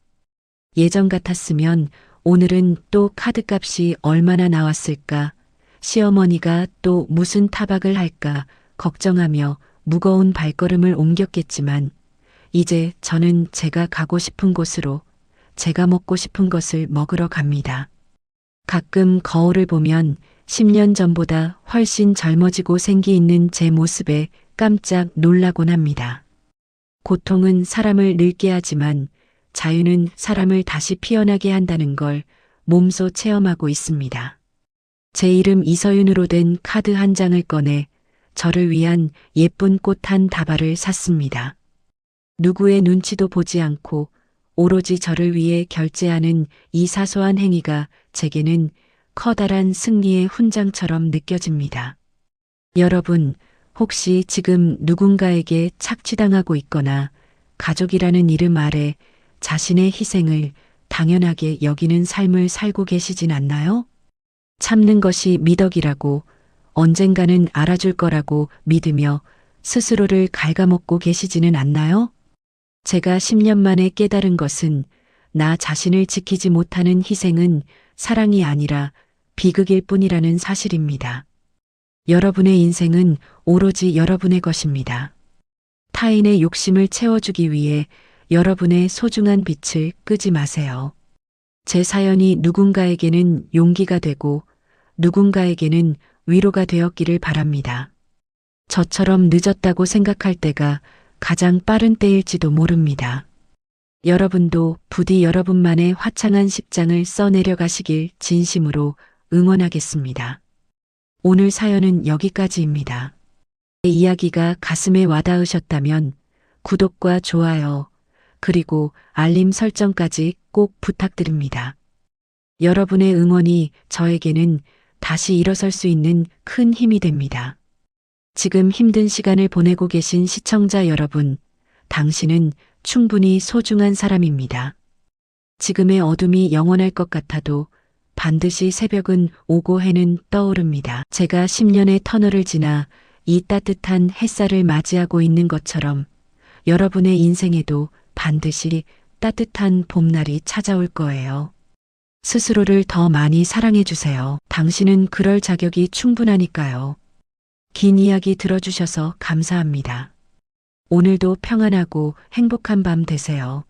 A: 예전 같았으면 오늘은 또 카드값이 얼마나 나왔을까, 시어머니가 또 무슨 타박을 할까 걱정하며 무거운 발걸음을 옮겼겠지만 이제 저는 제가 가고 싶은 곳으로 제가 먹고 싶은 것을 먹으러 갑니다. 가끔 거울을 보면 10년 전보다 훨씬 젊어지고 생기 있는 제 모습에 깜짝 놀라곤 합니다. 고통은 사람을 늙게 하지만 자유는 사람을 다시 피어나게 한다는 걸 몸소 체험하고 있습니다. 제 이름 이서윤으로 된 카드 한 장을 꺼내 저를 위한 예쁜 꽃 한 다발을 샀습니다. 누구의 눈치도 보지 않고 오로지 저를 위해 결제하는 이 사소한 행위가 제게는 커다란 승리의 훈장처럼 느껴집니다. 여러분, 혹시 지금 누군가에게 착취당하고 있거나 가족이라는 이름 아래 자신의 희생을 당연하게 여기는 삶을 살고 계시진 않나요? 참는 것이 미덕이라고, 언젠가는 알아줄 거라고 믿으며 스스로를 갉아먹고 계시지는 않나요? 제가 10년 만에 깨달은 것은 나 자신을 지키지 못하는 희생은 사랑이 아니라 비극일 뿐이라는 사실입니다. 여러분의 인생은 오로지 여러분의 것입니다. 타인의 욕심을 채워주기 위해 여러분의 소중한 빛을 끄지 마세요. 제 사연이 누군가에게는 용기가 되고 누군가에게는 위로가 되었기를 바랍니다. 저처럼 늦었다고 생각할 때가 가장 빠른 때일지도 모릅니다. 여러분도 부디 여러분만의 화창한 10장을 써내려 가시길 진심으로 응원하겠습니다. 오늘 사연은 여기까지입니다. 내 이야기가 가슴에 와닿으셨다면 구독과 좋아요, 그리고 알림 설정까지 꼭 부탁드립니다. 여러분의 응원이 저에게는 다시 일어설 수 있는 큰 힘이 됩니다. 지금 힘든 시간을 보내고 계신 시청자 여러분, 당신은 충분히 소중한 사람입니다. 지금의 어둠이 영원할 것 같아도 반드시 새벽은 오고 해는 떠오릅니다. 제가 10년의 터널을 지나 이 따뜻한 햇살을 맞이하고 있는 것처럼 여러분의 인생에도 반드시 따뜻한 봄날이 찾아올 거예요. 스스로를 더 많이 사랑해 주세요. 당신은 그럴 자격이 충분하니까요. 긴 이야기 들어주셔서 감사합니다. 오늘도 평안하고 행복한 밤 되세요.